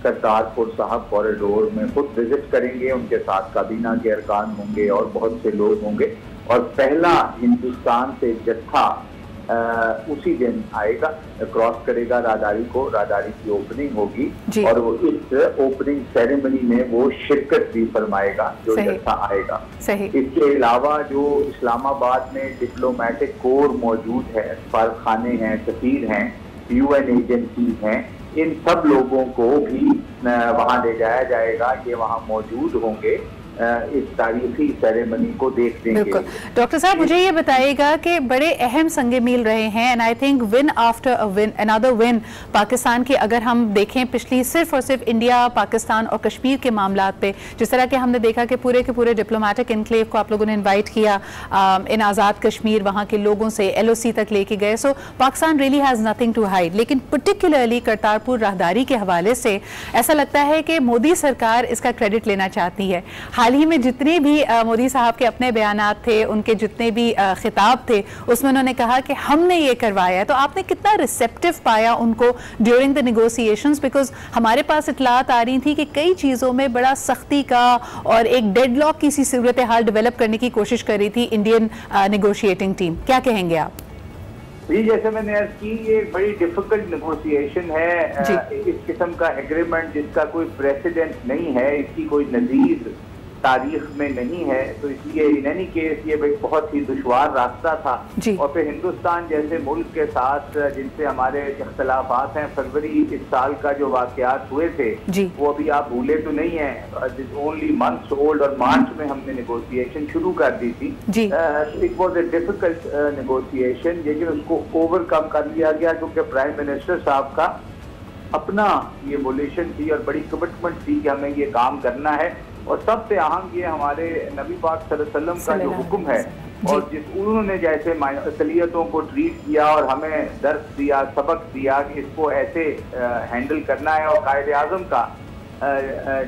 करतारपुर साहब कॉरिडोर में खुद विजिट करेंगे, उनके साथ काबीना के अरकान होंगे और बहुत से लोग होंगे और पहला हिंदुस्तान से जत्था उसी दिन आएगा, क्रॉस करेगा राहदारी को। राहदारी की ओपनिंग होगी और वो इस ओपनिंग सेरेमनी में वो शिरकत भी फरमाएगा जो जत्था आएगा। इसके अलावा जो इस्लामाबाद में डिप्लोमेटिक कोर मौजूद है, सफारतखाने हैं, सफीर हैं, UN एजेंसी हैं, इन सब लोगों को भी वहाँ ले जाया जाएगा। ये वहाँ मौजूद होंगे इस तारीखी सेरेमनी को देखने के लिए। डॉक्टर साहब मुझे ये बताइएगा कि बड़े अहम संगे मील रहे हैं and I think win after a win, another win Pakistan की। अगर हम देखें पिछली सिर्फ और सिर्फ इंडिया, पाकिस्तान और कश्मीर के मामलात पे, जिस तरह के हमने देखा कि पूरे के पूरे डिप्लोमेटिक इनक्लेव को आप लोगों ने इन्वाइट किया इन आज़ाद कश्मीर, वहाँ के लोगों से LOC तक लेके गए। So Pakistan really has nothing to hide. लेकिन पर्टिकुलरली करतारपुर राहदारी के हवाले से ऐसा लगता है कि मोदी सरकार इसका क्रेडिट लेना चाहती है। हाल ही में जितने भी मोदी साहब के अपने बयानात थे, उनके जितने भी खिताब थे, उसमें उन्होंने कहा कि हमने ये करवाया है। तो आपने कितना रिसेप्टिव पाया उनको ड्यूरिंग द नेगोशिएशंस? बिकॉज हमारे पास इतलात आ रही थी कि कई चीज़ों में बड़ा सख्ती का और एक डेडलॉक की सी सूरत हाल डेवलप करने की कोशिश कर रही थी इंडियन नेगोशिएटिंग टीम। क्या कहेंगे आप? जी, जैसे मैंने अर्ज की, ये बड़ी डिफिकल्ट नेगोशिएशन है। इस किस्म का एग्रीमेंट जिसका कोई प्रेसिडेंट नहीं है, इसकी कोई नज़ीर तारीख में नहीं है, तो इसलिए इन एनी केस ये बहुत ही दुश्वार रास्ता था। और फिर हिंदुस्तान जैसे मुल्क के साथ जिनसे हमारे इख्तलाफात हैं, फरवरी इस साल का जो वाक़यात हुए थे वो अभी आप भूले तो नहीं है, ओनली मंथ्स ओल्ड, और मार्च में हमने नेगोशिएशन शुरू कर दी थी। It was a difficult negotiation, लेकिन उसको ओवरकम कर लिया गया क्योंकि प्राइम मिनिस्टर साहब का अपना ये वोल्यूशन थी और बड़ी कमिटमेंट थी कि हमें ये काम करना है। और सबसे अहम ये हमारे नबी पाक सल्लल्लाहु अलैहि वसल्लम का जो हुक्म है और जिस उन्होंने जैसे अक़लियतों को ट्रीट किया और हमें दर्स दिया, सबक दिया कि इसको ऐसे हैंडल करना है। और कायदे आज़म का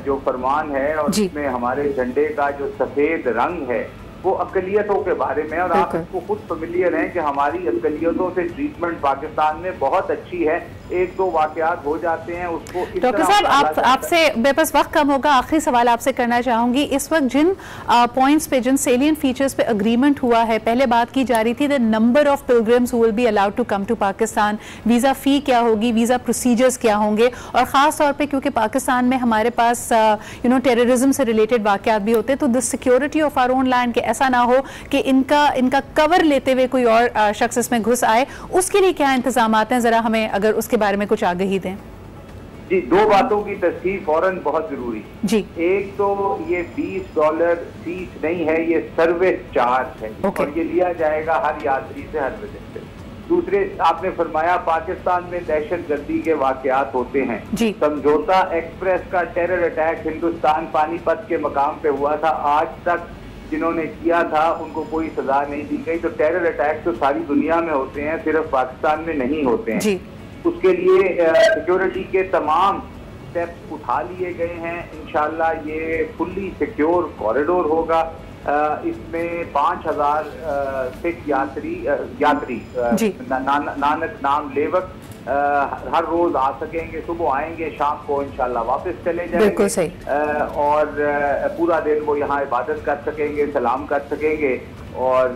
जो फरमान है और इसमें हमारे झंडे का जो सफ़ेद रंग है वो अक़लियतों के बारे में, और आप इसको खुद फेमिलियर हैं कि हमारी अक़लियतों से ट्रीटमेंट पाकिस्तान में बहुत अच्छी है। एक दो वाक़यात हो जाते हैं उसको। डॉक्टर साहब आपसे बेबस वक्त कम होगा, आखिरी सवाल आपसे करना चाहूंगी। इस वक्त जिन पॉइंट्स पे, जिन सेलियंट फीचर्स पे अग्रीमेंट हुआ है, पहले बात की जा रही थी the number of pilgrims who will be allowed to come to Pakistan, visa fee क्या होगी, वीज़ा प्रोसीजर्स क्या होंगे, और ख़ास तौर पे क्योंकि पाकिस्तान में हमारे पास टेररिज्म से रिलेटेड वाक़यात भी होते हैं, तो the security of our own land, के ऐसा ना हो कि इनका कवर लेते हुए कोई और शख्स इसमें घुस आए, उसके लिए क्या इंतजाम हैं? ज़रा हमें अगर उसके बारे में कुछ आगाही दें। जी, दो बातों की तस्दीक फौरन बहुत जरूरी जी। एक तो ये $20 फीस नहीं है, ये सर्विस चार्ज है और ये लिया जाएगा हर यात्री से, हर विजिट से। दूसरे, आपने फरमाया पाकिस्तान में दहशतगर्दी के वाकयात होते हैं। समझौता एक्सप्रेस का टेरर अटैक हिंदुस्तान पानीपत के मकाम पे हुआ था, आज तक जिन्होंने किया था उनको कोई सजा नहीं दी गई। तो टेरर अटैक तो सारी दुनिया में होते हैं, सिर्फ पाकिस्तान में नहीं होते हैं। उसके लिए सिक्योरिटी के तमाम स्टेप्स उठा लिए गए हैं। इंशाल्लाह ये फुल्ली सिक्योर कॉरिडोर होगा। इसमें 5000 सिख यात्री नानक नाम लेवक हर रोज आ सकेंगे। सुबह आएंगे, शाम को इंशाल्लाह वापस चले जाएंगे और पूरा दिन वो यहाँ इबादत कर सकेंगे, सलाम कर सकेंगे और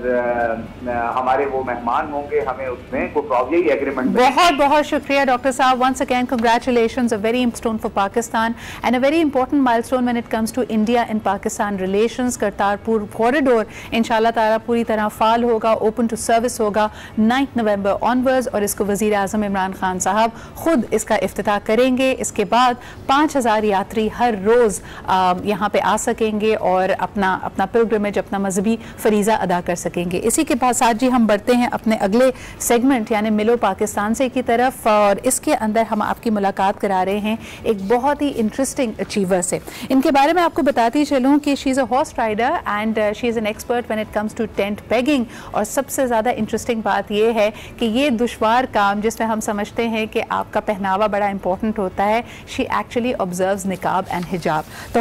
हमारे वो मेहमान होंगे। हमें उसमें कोई यही एग्रीमेंट। बहुत बहुत शुक्रिया डॉक्टर साहब, once again congratulations, a very milestone for Pakistan and a very important milestone when it comes to India and Pakistan relations. Kartarpur corridor इंशाल्लाह ताला पूरी तरह फाल होगा, ओपन टू सर्विस होगा 9 नवंबर ऑनवर्ड्स, और इसको वज़ीर आज़म इमरान खान साहब खुद इसका इफ्तिताह करेंगे। इसके बाद 5000 यात्री हर रोज़ यहाँ पे आ सकेंगे और अपना पिलग्रिमेज, अपना मजहबी फरीज़ा अदा कर सकेंगे। इसी के साथ जी हम बढ़ते हैं अपने अगले सेगमेंट यानी मिलो पाकिस्तान से की तरफ, और इसके अंदर हम आपकी मुलाकात करा रहे हैं एक बहुत ही इंटरेस्टिंग अचीवर से। इनके बारे में आपको बताती चलूँ कि she is a horse rider and she is an expert when it comes to tent pegging. और सबसे ज़्यादा इंटरेस्टिंग बात यह है कि ये दुश्वार काम जिसमें हम समझते हैं कि आपका पहनावा बड़ा इंपॉर्टेंट होता है, शी एक्चुअली ऑब्जर्व्स निकाब एंड हिजाब। तो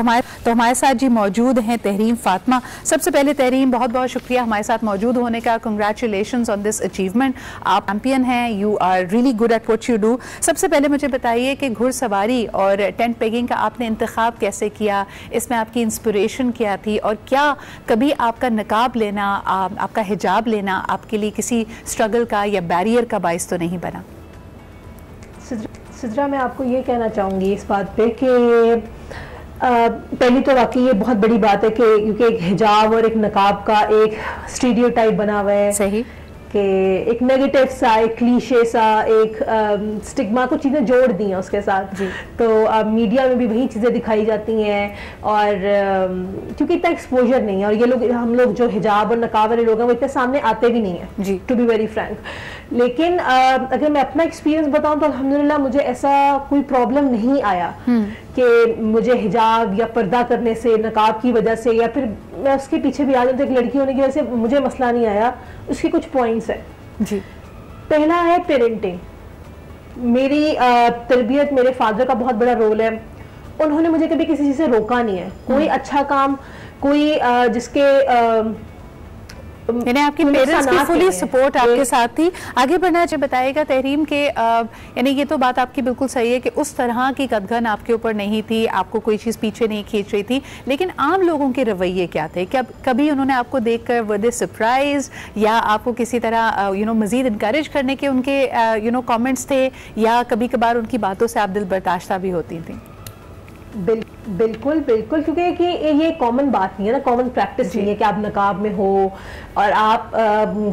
हमारे साथ जी मौजूद हैं तहरीम फातिमा। सबसे पहले तहरीम बहुत बहुत शुक्रिया हमारे साथ मौजूद होने का। Congratulations on this achievement. आप चैंपियन हैं, you are really good at what you do. सबसे पहले मुझे बताइए कि घुड़सवारी और टेंट पेगिंग का आपने इंतखाब कैसे किया, इसमें आपकी इंस्पिरेशन क्या थी, और क्या कभी आपका नकाब लेना, आपका हिजाब लेना आपके लिए किसी स्ट्रगल का या बैरियर का बाइस तो नहीं बना? सिद्रा, मैं आपको ये कहना चाहूँगी इस बात पे कि पहली तो वाकई ये बहुत बड़ी बात है कि क्योंकि एक हिजाब और एक नकाब का एक स्टीरियोटाइप बना हुआ है, सही कि एक नेगेटिव सा, एक क्लीशे सा, एक स्टिग्मा, कुछ चीज़ें जोड़ दी हैं उसके साथ जी। तो मीडिया में भी वही चीज़ें दिखाई जाती हैं, और क्योंकि इतना एक्सपोजर नहीं है, और ये लोग, हम लोग जो हिजाब और नकाब वाले लोग हैं वो इतने सामने आते भी नहीं हैं जी, टू बी वेरी फ्रैंक। लेकिन अगर मैं अपना एक्सपीरियंस बताऊं तो अल्हम्दुलिल्लाह मुझे ऐसा कोई प्रॉब्लम नहीं आया कि मुझे हिजाब या पर्दा करने से, नकाब की वजह से, या फिर मैं उसके पीछे भी आ जाऊँ तो एक लड़की होने की वजह से मुझे मसला नहीं आया। उसके कुछ पॉइंट्स हैं जी। पहला है पेरेंटिंग। मेरी तरबियत, मेरे फादर का बहुत बड़ा रोल है। उन्होंने मुझे कभी किसी चीज़ से रोका नहीं है। कोई अच्छा काम, कोई जिसके यानी आपकी पेरेंट्स की फुली सपोर्ट आपके साथ थी। आगे बढ़ना बताइएगा तहरीम के, यानी ये तो बात आपकी बिल्कुल सही है कि उस तरह की कदगन आपके ऊपर नहीं थी, आपको कोई चीज़ पीछे नहीं खींच रही थी, लेकिन आम लोगों के रवैये क्या थे? क्या कभी उन्होंने आपको देखकर वर दे सरप्राइज, या आपको किसी तरह मज़ीद इनकरेज करने के उनके कमेंट्स थे, या कभी कभार उनकी बातों से आप दिल बर्दाश्ता भी होती थी? बिल्कुल बिल्कुल, क्योंकि कि ये कॉमन बात नहीं है ना, कॉमन प्रैक्टिस नहीं है कि आप नकाब में हो और आप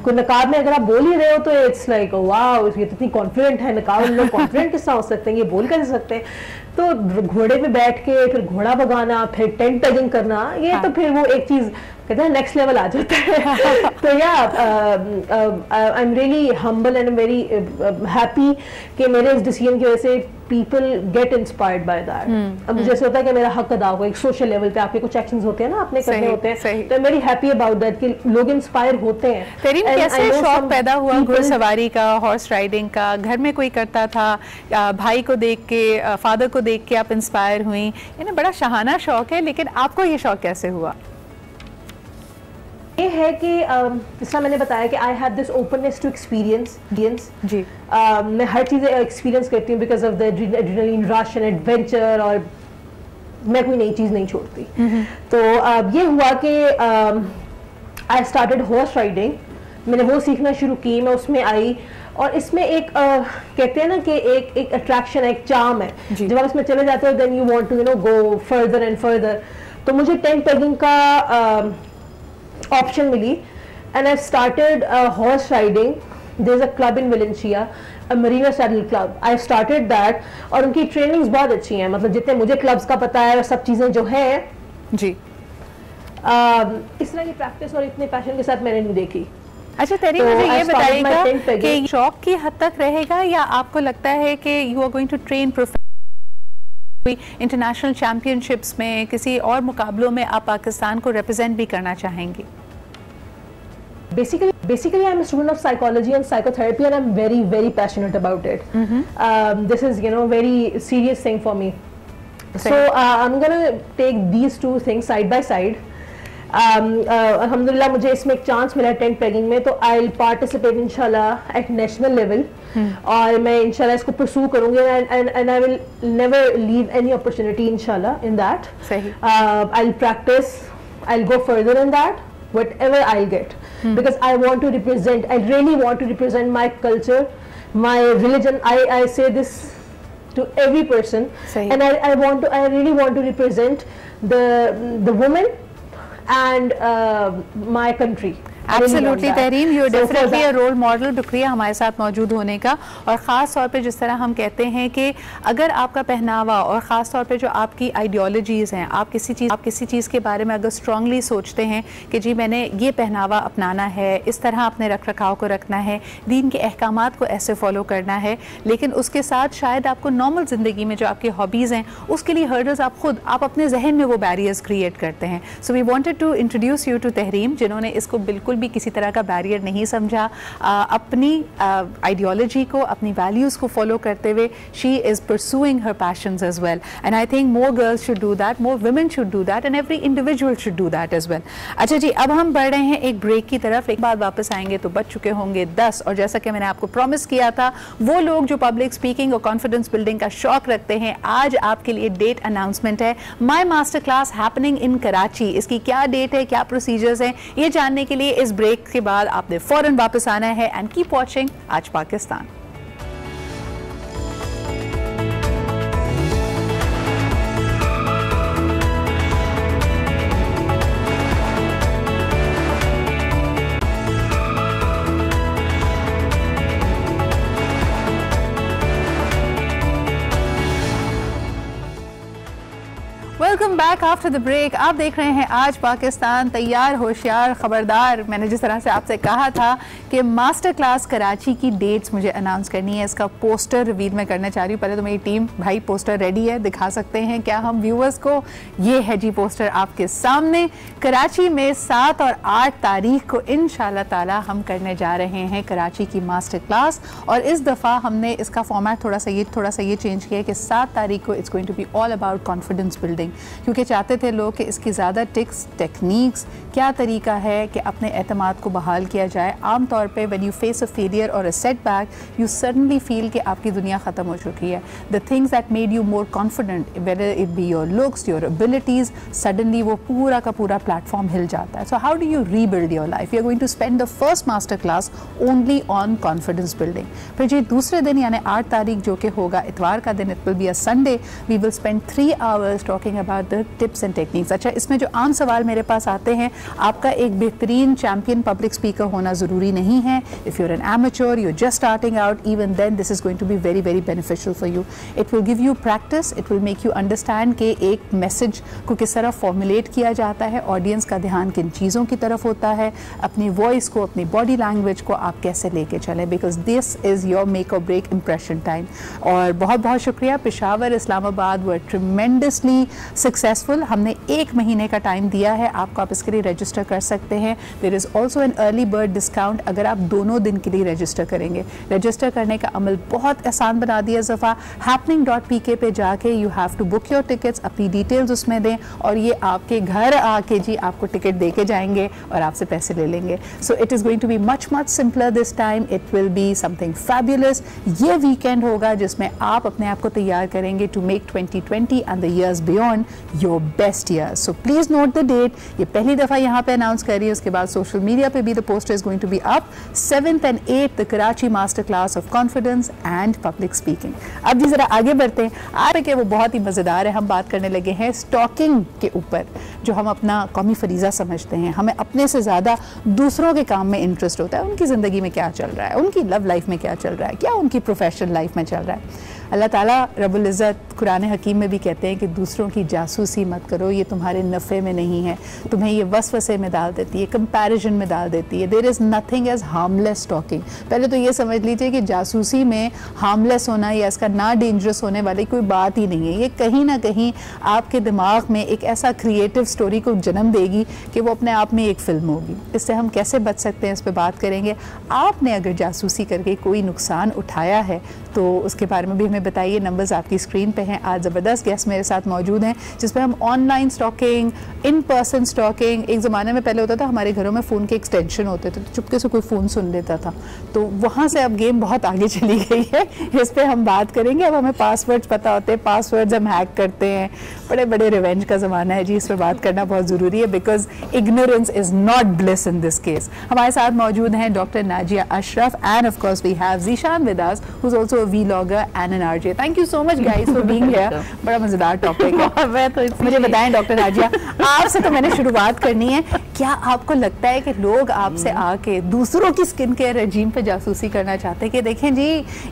को नकाब में अगर आप बोल ही रहे हो तो इट्स लाइक वाह, ये तो इतनी कॉन्फिडेंट है, नकाब में लोग कॉन्फिडेंट किस तरह हो सकते हैं, ये बोल कैसे सकते हैं? तो घोड़े पे बैठ के फिर घोड़ा भगाना, फिर टेंट पेगिंग करना, ये हाँ। तो फिर वो एक चीज कहते हैं नेक्स्ट लेवल आ जाता है। तो या I am really humble and very happy कि मेरे इस डिसीजन की वजह से people get inspired by that. अब मुझे ऐसा होता है कि मेरा हक अदा हो, एक सोशल लेवल पे आपके कुछ एक्शंस होते हैं ना, आपने करने होते हैं, तो I am very happy about that कि लोग इंस्पायर होते हैं। तेरी कैसे शौक पैदा हुआ घुड़सवारी का, हॉर्स राइडिंग का? घर में कोई करता था, भाई को देख के, फादर को देख के आप इंस्पायर हुई? यानी बड़ा शाहाना शौक है, लेकिन आपको ये शौक कैसे हुआ? ये है कि जिस तरह मैंने बताया कि I have this openness to experience जी। मैं हर चीज़ एक्सपीरियंस करती हूँ because of the adrenaline rush and adventure, और मैं कोई नई चीज़ नहीं छोड़ती। तो ये हुआ कि आई स्टार्टेड हॉर्स राइडिंग, मैंने वो सीखना शुरू की, मैं उसमें आई, और इसमें एक कहते हैं ना कि एक अट्रैक्शन है, एक चार्म है, जब आप इसमें चले जाते हो then you want to go further and further. तो मुझे टेंट पेगिंग का ऑप्शन मिली and I started horse riding. There is a club in Valencia, a Marina saddle club, I started that, और उनकी ट्रेनिंग्स बहुत अच्छी हैं, मतलब जितने मुझे क्लब्स का पता है सब चीज़ें जो है जी इस तरह की प्रैक्टिस और इतने पैशन के साथ मैंने नहीं देखी। अच्छा तेरी मुझे ये बताइएगा कि शौक की हद तक रहेगा, या आपको लगता है कि you are going to train international championships में, किसी और मुकाबलों में आप पाकिस्तान को रिप्रेजेंट भी करना चाहेंगी? Basically, I'm a student of psychology and psychotherapy, and I'm very, very passionate about it. This is, very serious thing for me. So I'm gonna take these two things side by side. अल्हम्दुलिल्लाह मुझे इसमें एक chance मिला tent pegging में, तो I will participate इंशाल्लाह at national level, और मैं इंशाल्लाह इसको परस्यू करूंगी, and I will never leave any opportunity इंशाल्लाह in that. I will practice, I will go further in that whatever I'll get, because I want to represent, I really want to represent my culture, my religion. I say this to every person, and I really want to represent the women and my country. Absolutely Tehreem, you are definitely a role model. शुक्रिया हमारे साथ मौजूद होने का। और ख़ास तौर पे जिस तरह हम कहते हैं कि अगर आपका पहनावा और ख़ास तौर पे जो आपकी आइडियोलॉजीज़ हैं, आप किसी चीज़ के बारे में अगर स्ट्रांगली सोचते हैं कि जी मैंने ये पहनावा अपनाना है, इस तरह अपने रख रखाव को रखना है, दीन के अहकामात को ऐसे फॉलो करना है, लेकिन उसके साथ शायद आपको नॉर्मल ज़िंदगी में जो आपकी हॉबीज़ हैं उसके लिए हर्डल्स आप अपने जहन में वो बैरियर्स क्रिएट करते हैं। So we wanted to introduce you to Tehreem, जिन्होंने इसको बिल्कुल भी किसी तरह का बैरियर नहीं समझा। अपनी आइडियोलॉजी को, अपनी वैल्यूज़ को फॉलो करते हुए she is pursuing her passions as well, and I think more girls should do that, more women should do that, and every individual should do that as well. अच्छा जी, अब हम बढ़ रहे हैं एक ब्रेक की तरफ। एक बाद वापस आएंगे तो बच चुके होंगे 10, और जैसा कि मैंने आपको प्रॉमिस किया था, वो लोग जो पब्लिक स्पीकिंग और कॉन्फिडेंस बिल्डिंग का शौक रखते हैं, आज आपके लिए डेट अनाउंसमेंट है। My master class happening in Karachi, इसकी क्या डेट है, क्या प्रोसीजर्स हैं, ये जानने के लिए इस ब्रेक के बाद आपने फौरन वापस आना है। And keep watching Aaj Pakistan. Welcome back after the break. आप देख रहे हैं आज पाकिस्तान, तैयार होशियार खबरदार। मैंने जिस तरह से आपसे कहा था कि मास्टर क्लास कराची की डेट्स मुझे अनाउंस करनी है, इसका पोस्टर रिवील मैं करना चाह रही हूँ। पहले तो मेरी टीम भाई पोस्टर रेडी है, दिखा सकते हैं क्या हम व्यूअर्स को? ये है जी पोस्टर आपके सामने। कराची में 7 और 8 तारीख को इंशाल्लाह ताला हम करने जा रहे हैं कराची की मास्टर क्लास, और इस दफ़ा हमने इसका फॉर्मेट थोड़ा सा ये चेंज किया कि 7 तारीख को it's going to be all about confidence building, क्योंकि चाहते थे लोग कि इसकी ज़्यादा टिक्स, टेक्निक्स, क्या तरीका है कि अपने एतमाद को बहाल किया जाए। आम तौर पे when you face a failure और a setback, you suddenly feel कि आपकी दुनिया ख़त्म हो चुकी है। The things that made you more confident, whether it be your looks, your abilities, suddenly वो पूरा का पूरा प्लेटफॉर्म हिल जाता है। So how do you rebuild your life? You are going to spend the first master class only on confidence building. फिर जी दूसरे दिन यानी 8 तारीख जो कि होगा इतवार का दिन, it will be a Sunday, we will spend 3 hours talking about the tips and techniques. अच्छा, इसमें जो आम सवाल मेरे पास आते हैं, आपका एक बेहतरीन चैम्पियन पब्लिक स्पीकर होना ज़रूरी नहीं है। If you're an amateur, you're just starting out, even then this is going to be very very beneficial for you. It will give you practice, it will make you understand कि एक message को किस तरह formulate किया जाता है, audience का ध्यान किन चीज़ों की तरफ होता है, अपनी वॉइस को, अपनी बॉडी लैंग्वेज को आप कैसे लेके चलें, because this is your make और ब्रेक इम्प्रेशन टाइम। और बहुत बहुत शुक्रिया, पेशावर, इस्लामाबाद वर ट्रिमेंडसली सक्सेसफुल। हमने 1 महीने का टाइम दिया है आपको, आप इसके लिए रजिस्टर कर सकते हैं। There is also an early bird discount अगर आप दोनों दिन के लिए रजिस्टर करेंगे। रजिस्टर करने का अमल बहुत आसान बना दिया इस दफ़ा। happening.pk पे जाके you have to book your tickets, अपनी डिटेल्स उसमें दें, और ये आपके घर आके जी आपको टिकट दे के जाएंगे और आपसे पैसे ले लेंगे। So it is going to be much simpler this time. It will be something fabulous. ये वीकेंड होगा जिसमें आप अपने आप को तैयार करेंगे to make 2020 and the years beyond your best years. So please note the date. ये पहली दफ़ा यहाँ पे अनाउंस कर रही है, उसके बाद सोशल मीडिया पे भी the poster is going to be up. 7th and 8th the Karachi master class of confidence and public speaking. अब जी जरा आगे बढ़ते हैं। आज के वो बहुत ही मज़ेदार है, हम बात करने लगे हैं स्टॉकिंग के ऊपर, जो हम अपना कौमी फरीज़ा समझते हैं। हमें अपने से ज़्यादा दूसरों के काम में इंटरेस्ट होता है, उनकी ज़िंदगी में क्या चल रहा है, उनकी लव लाइफ में क्या चल रहा है, क्या उनकी प्रोफेशनल लाइफ में चल रहा है। अल्लाह ताला रब्बुल इज़्ज़त कुरान हकीम में भी कहते हैं कि दूसरों की जासूसी मत करो, ये तुम्हारे नफ़े में नहीं है, तुम्हें ये वसवसे में डाल देती है, कंपैरिजन में डाल देती है। There is nothing as harmless talking. पहले तो ये समझ लीजिए कि जासूसी में हार्मलेस होना या इसका ना डेंजरस होने वाली कोई बात ही नहीं है। ये कहीं ना कहीं आपके दिमाग में एक ऐसा क्रिएटिव स्टोरी को जन्म देगी कि वो अपने आप में एक फ़िल्म होगी। इससे हम कैसे बच सकते हैं, इस पर बात करेंगे। आपने अगर जासूसी करके कोई नुकसान उठाया है तो उसके बारे में भी हमें बताइए। नंबर्स आपकी स्क्रीन पे हैं। आज ज़बरदस्त गेस्ट मेरे साथ मौजूद हैं जिस पर हम online stalking, in person stalking, एक ज़माने में पहले होता था हमारे घरों में फ़ोन के एक्सटेंशन होते थे तो चुपके से कोई फ़ोन सुन लेता था, तो वहाँ से अब गेम बहुत आगे चली गई है। इस पर हम बात करेंगे। अब हमें पासवर्ड्स पता होते हैं, पासवर्ड्स हम हैक करते हैं, बड़े बड़े रिवेंज का ज़माना है जी। इस पर बात करना बहुत ज़रूरी है because ignorance is not bliss in this case. हमारे साथ मौजूद हैं doctor Nazia Ashraf and of course we have Zeeshan with us who is also a vlogger and an RJ. Thank you so much guys for being here. बड़ा मजेदार topic है। मुझे बताएं doctor Nazia, आपसे तो मैंने शुरुआत करनी है, क्या आपको लगता है कि लोग आपसे आके दूसरों की स्किन केयर रेजीम पे जासूसी करना चाहते हैं कि देखें जी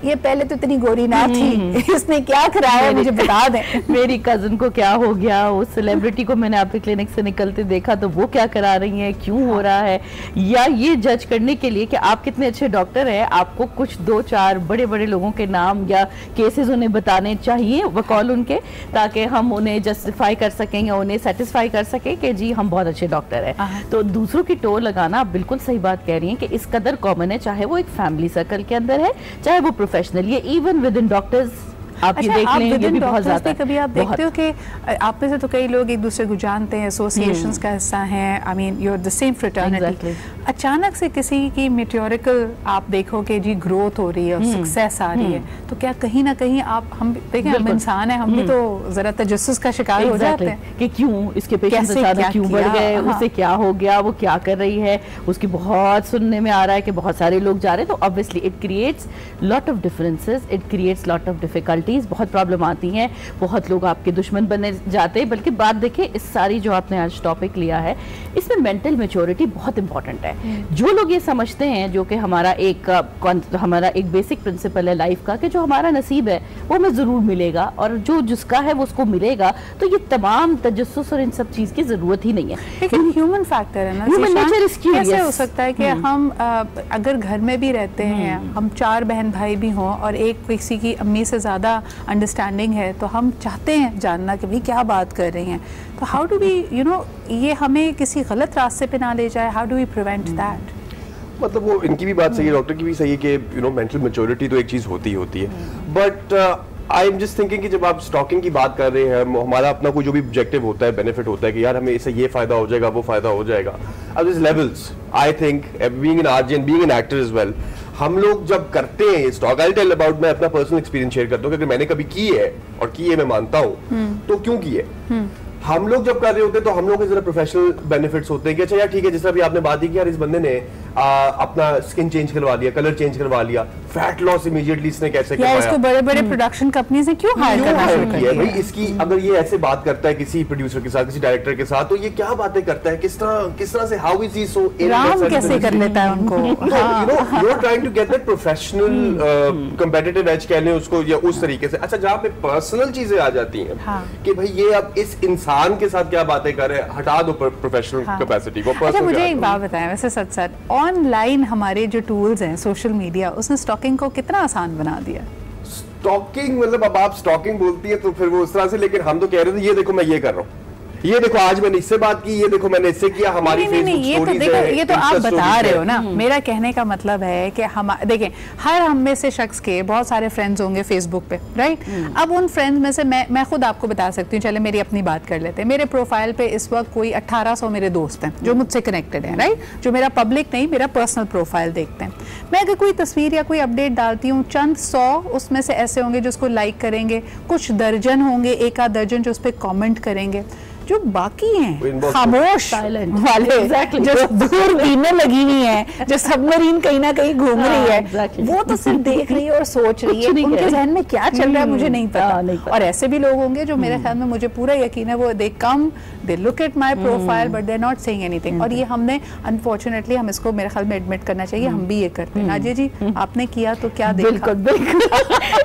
ये पहले तो इतनी गोरी ना थी, इसने क्या कराया मुझे बता दें। मेरी कजन को क्या हो गया, उस सेलिब्रिटी को मैंने आपके क्लिनिक से निकलते देखा तो वो क्या करा रही है, क्यों हो रहा है, या ये जज करने के लिए कि आप कितने अच्छे डॉक्टर हैं आपको कुछ 2-4 बड़े बड़े लोगों के नाम या केसेस उन्हें बताने चाहिए वकौल उनके, ताकि हम उन्हें जस्टिफाई कर सकें या उन्हें सेटिस्फाई कर सकें कि जी हम बहुत अच्छे डॉक्टर हैं। तो दूसरों की टोर लगाना आप बिल्कुल सही बात कह रही हैं कि इस कदर कॉमन है, चाहे वो एक फैमिली सर्कल के अंदर है, चाहे वो प्रोफेशनल है, इवन विद इन डॉक्टर्स आप ये देख लें, ये भी बहुत ज्यादा कभी आप देखते हो कि आप में से तो कई लोग एक दूसरे को जानते हैं, एसोसिएशंस का हिस्सा हैं, I mean you are the same fraternity, अचानक से किसी की मेटेरिकल आप देखो कि जी ग्रोथ हो रही है और सक्सेस आ रही है, तो क्या कहीं ना कहीं आप, हम देखें हम इंसान है, हम भी तो जरा तजस्सुस का शिकार हो जाते हैं कि क्यों इसके पेशेंट अचानक क्यों बढ़ गए, उसे क्या हो गया, वो क्या कर रही है, उसकी बहुत सुनने में आ रहा है कि बहुत सारे लोग जा रहे हैं, तो obviously it creates lot of differences, it creates lot of difficulties, बहुत प्रॉब्लम आती हैं, बहुत लोग आपके दुश्मन बने जाते हैं। बल्कि बात देखें इस सारी जो आपने आज टॉपिक लिया है इसमें मेंटल मैच्योरिटी बहुत इंपॉर्टेंट है। जो लोग ये समझते हैं, जो कि हमारा एक बेसिक प्रिंसिपल है लाइफ का, कि जो हमारा नसीब है वो हमें जरूर मिलेगा और जो जिसका है वो उसको मिलेगा, तो ये तमाम तजस्सुस और इन सब चीज की जरूरत ही नहीं है। लेकिन ह्यूमन फैक्टर है ना, ह्यूमन नेचर इज क्यूरियस। कैसे हो सकता है कि हम अगर घर में भी रहते हैं, हम 4 बहन भाई भी हों और एक किसी की अम्मी से ज्यादा अंडरस्टैंडिंग है, तो हम चाहते हैं जानना कि भाई क्या बात कर रही हैं, तो हाउ डू वी ये हमें किसी गलत रास्ते पे ना ले जाए, how do we prevent that? मतलब वो इनकी भी बात सही है, डॉक्टर की भी सही है कि मेंटल मैच्योरिटी तो एक चीज होती है, but I am just thinking कि जब आप स्टॉकिंग की बात कर रहे हैं, हमारा अपना कोई जो भी ऑब्जेक्टिव होता है, बेनिफिट होता है कि यार हमें इससे ये फायदा हो जाएगा, वो फायदा हो जाएगा, अब this levels, I think being an RJ and being an actor as well, हम लोग जब करते हैं स्टॉक, आई टेल अबाउट, मैं अपना पर्सनल एक्सपीरियंस शेयर करता हूँ कि अगर मैंने कभी की है और की है मैं मानता हूँ, तो क्यों की है। हम लोग जब कर रहे होते हैं तो हम लोग के जरा प्रोफेशनल बेनिफिट्स होते हैं कि अच्छा यार ठीक है, जिस तरह भी आपने बात की कि यार इस बंदे ने अपना स्किन चेंज करवा लिया, कलर चेंज करवा लिया, फैट लॉस इमीडिएटली इसने कैसे करवाया, इसको बड़े-बड़े प्रोडक्शन कंपनी से क्यों हायर करना है भाई, इसकी अगर ये ऐसे बात करता है किसी प्रोड्यूसर के साथ, किसी डायरेक्टर के साथ, तो ये क्या बातें करता है, किस तरह से, हाउ इज ही सो राम कैसे कर लेता है उनको, you are trying to get that professional competitive edge कह लें उसको, या उस तरीके से। अच्छा, जहां पे पर्सनल चीजें आ जाती हैं कि भाई ये अब इस इंसान के साथ क्या बातें कर रहे हैं, हटा दो प्रोफेशनल कैपेसिटी को। अच्छा, मुझे एक बात बताएं, वैसे सच ऑनलाइन हमारे जो टूल्स हैं, सोशल मीडिया, उसने स्टॉकिंग को कितना आसान बना दिया? स्टॉकिंग मतलब अब आप स्टॉकिंग बोलती है तो फिर वो उस तरह से, लेकिन हम तो कह रहे थे ये देखो मैं ये कर रहा हूँ, ये देखो आज मैंने इससे बात की, ये देखो मैंने इससे किया, हमारी फेसबुक स्टोरीज है, ये तो आप बता रहे हो ना। मेरा कहने का मतलब है कि हम देखें, हर हम में से शख्स के बहुत सारे फ्रेंड्स होंगे फेसबुक पे, राइट? अब उन फ्रेंड्स में से मैं खुद आपको बता सकती हूँ, चले मेरी अपनी बात कर लेते हैं। मेरे प्रोफाइल पे इस वक्त कोई 1800 मेरे दोस्त हैं जो मुझसे कनेक्टेड हैं, राइट? जो मेरा पब्लिक नहीं, मेरा पर्सनल प्रोफाइल देखते हैं। मैं अगर कोई तस्वीर या कोई अपडेट डालती हूँ, चंद 100 उसमें से ऐसे होंगे जो उसको लाइक करेंगे, कुछ दर्जन होंगे, 1 आध दर्जन जो उस पर कॉमेंट करेंगे, जो बाकी हैं खामोश वाले, जो दूरबीनें लगी हुई हैं, जो सबमरीन कहीं ना कहीं घूम रही है, वो तो सिर्फ देख रही है और सोच रही है, उनके जहन में क्या चल रहा है मुझे नहीं पता। और ऐसे भी लोग होंगे जो मेरे ख्याल में, मुझे पूरा यकीन है, वो they come, they look at my profile but they are not saying anything. और ये हमने अनफॉर्चुनेटली, हम इसको मेरे ख्याल में एडमिट करना चाहिए, हम भी ये करते हैं। नाजिया जी, आपने किया तो क्या देखा? बिल्कुल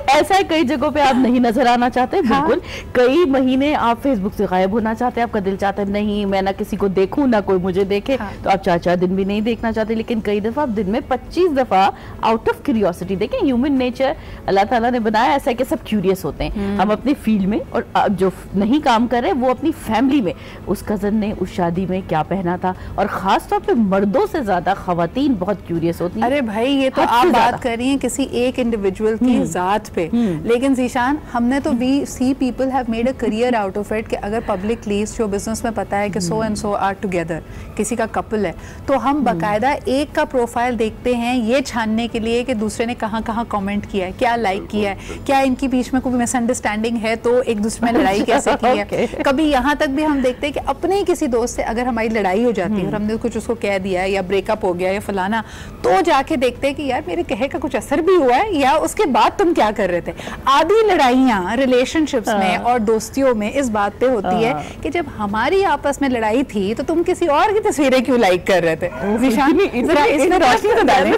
ऐसा है, कई जगहों पे आप नहीं नजर आना चाहते, बिल्कुल कई महीने आप फेसबुक से गायब होना चाहते हैं, आपका दिल चाहता है नहीं मैं ना किसी को देखूं ना कोई मुझे देखे, तो आप 4-4 दिन भी नहीं देखना चाहते, लेकिन कई दफा आप दिन में 25 दफा आउट ऑफ क्यूरियोसिटी, देखें ह्यूमन नेचर अल्लाह ताला ने बनाया ऐसा है कि सब क्यूरियस होते हैं, हम अपनी फील्ड में, और जो नहीं काम कर रहे वो अपनी फैमिली में, उस कजन ने उस शादी में क्या पहना था, और खास तौर पे मर्दों से ज्यादा खवातीन बहुत क्यूरियस होती हैं। अरे भाई, ये तो आप बात कर रही हैं किसी एक इंडिविजुअल की जात पे, लेकिन जीशान, हमने तो we see people have made a career out of it कि अगर पब्लिकली शो बिजनेस में पता है कि so and so are together, किसी का कपल है, तो हम बाकायदा एक का प्रोफाइल देखते हैं ये छानने के लिए कि दूसरे ने कहाँ कहाँ कमेंट किया है, क्या लाइक किया है, क्या इनके बीच में कोई मिसअंडरस्टैंडिंग है तो एक दूसरे में लड़ाई कैसे की है। कभी यहाँ तक भी हम देखते हैं कि अपने ही किसी दोस्त से अगर हमारी लड़ाई हो जाती है और हमने कुछ उसको कह दिया या ब्रेकअप हो गया या फलाना, तो जाके देखते हैं कि यार मेरे कहे का कुछ असर भी हुआ है या उसके बाद तुम क्या कर रहे थे। आधी लड़ाइयाँ रिलेशनशिप्स में और दोस्तियों में इस बात पे होती है कि जब हमारी आपस में लड़ाई थी तो तुम किसी और की तस्वीरें क्यों लाइक कर रहे थे? निशान इसमें रोशनी तो डालें।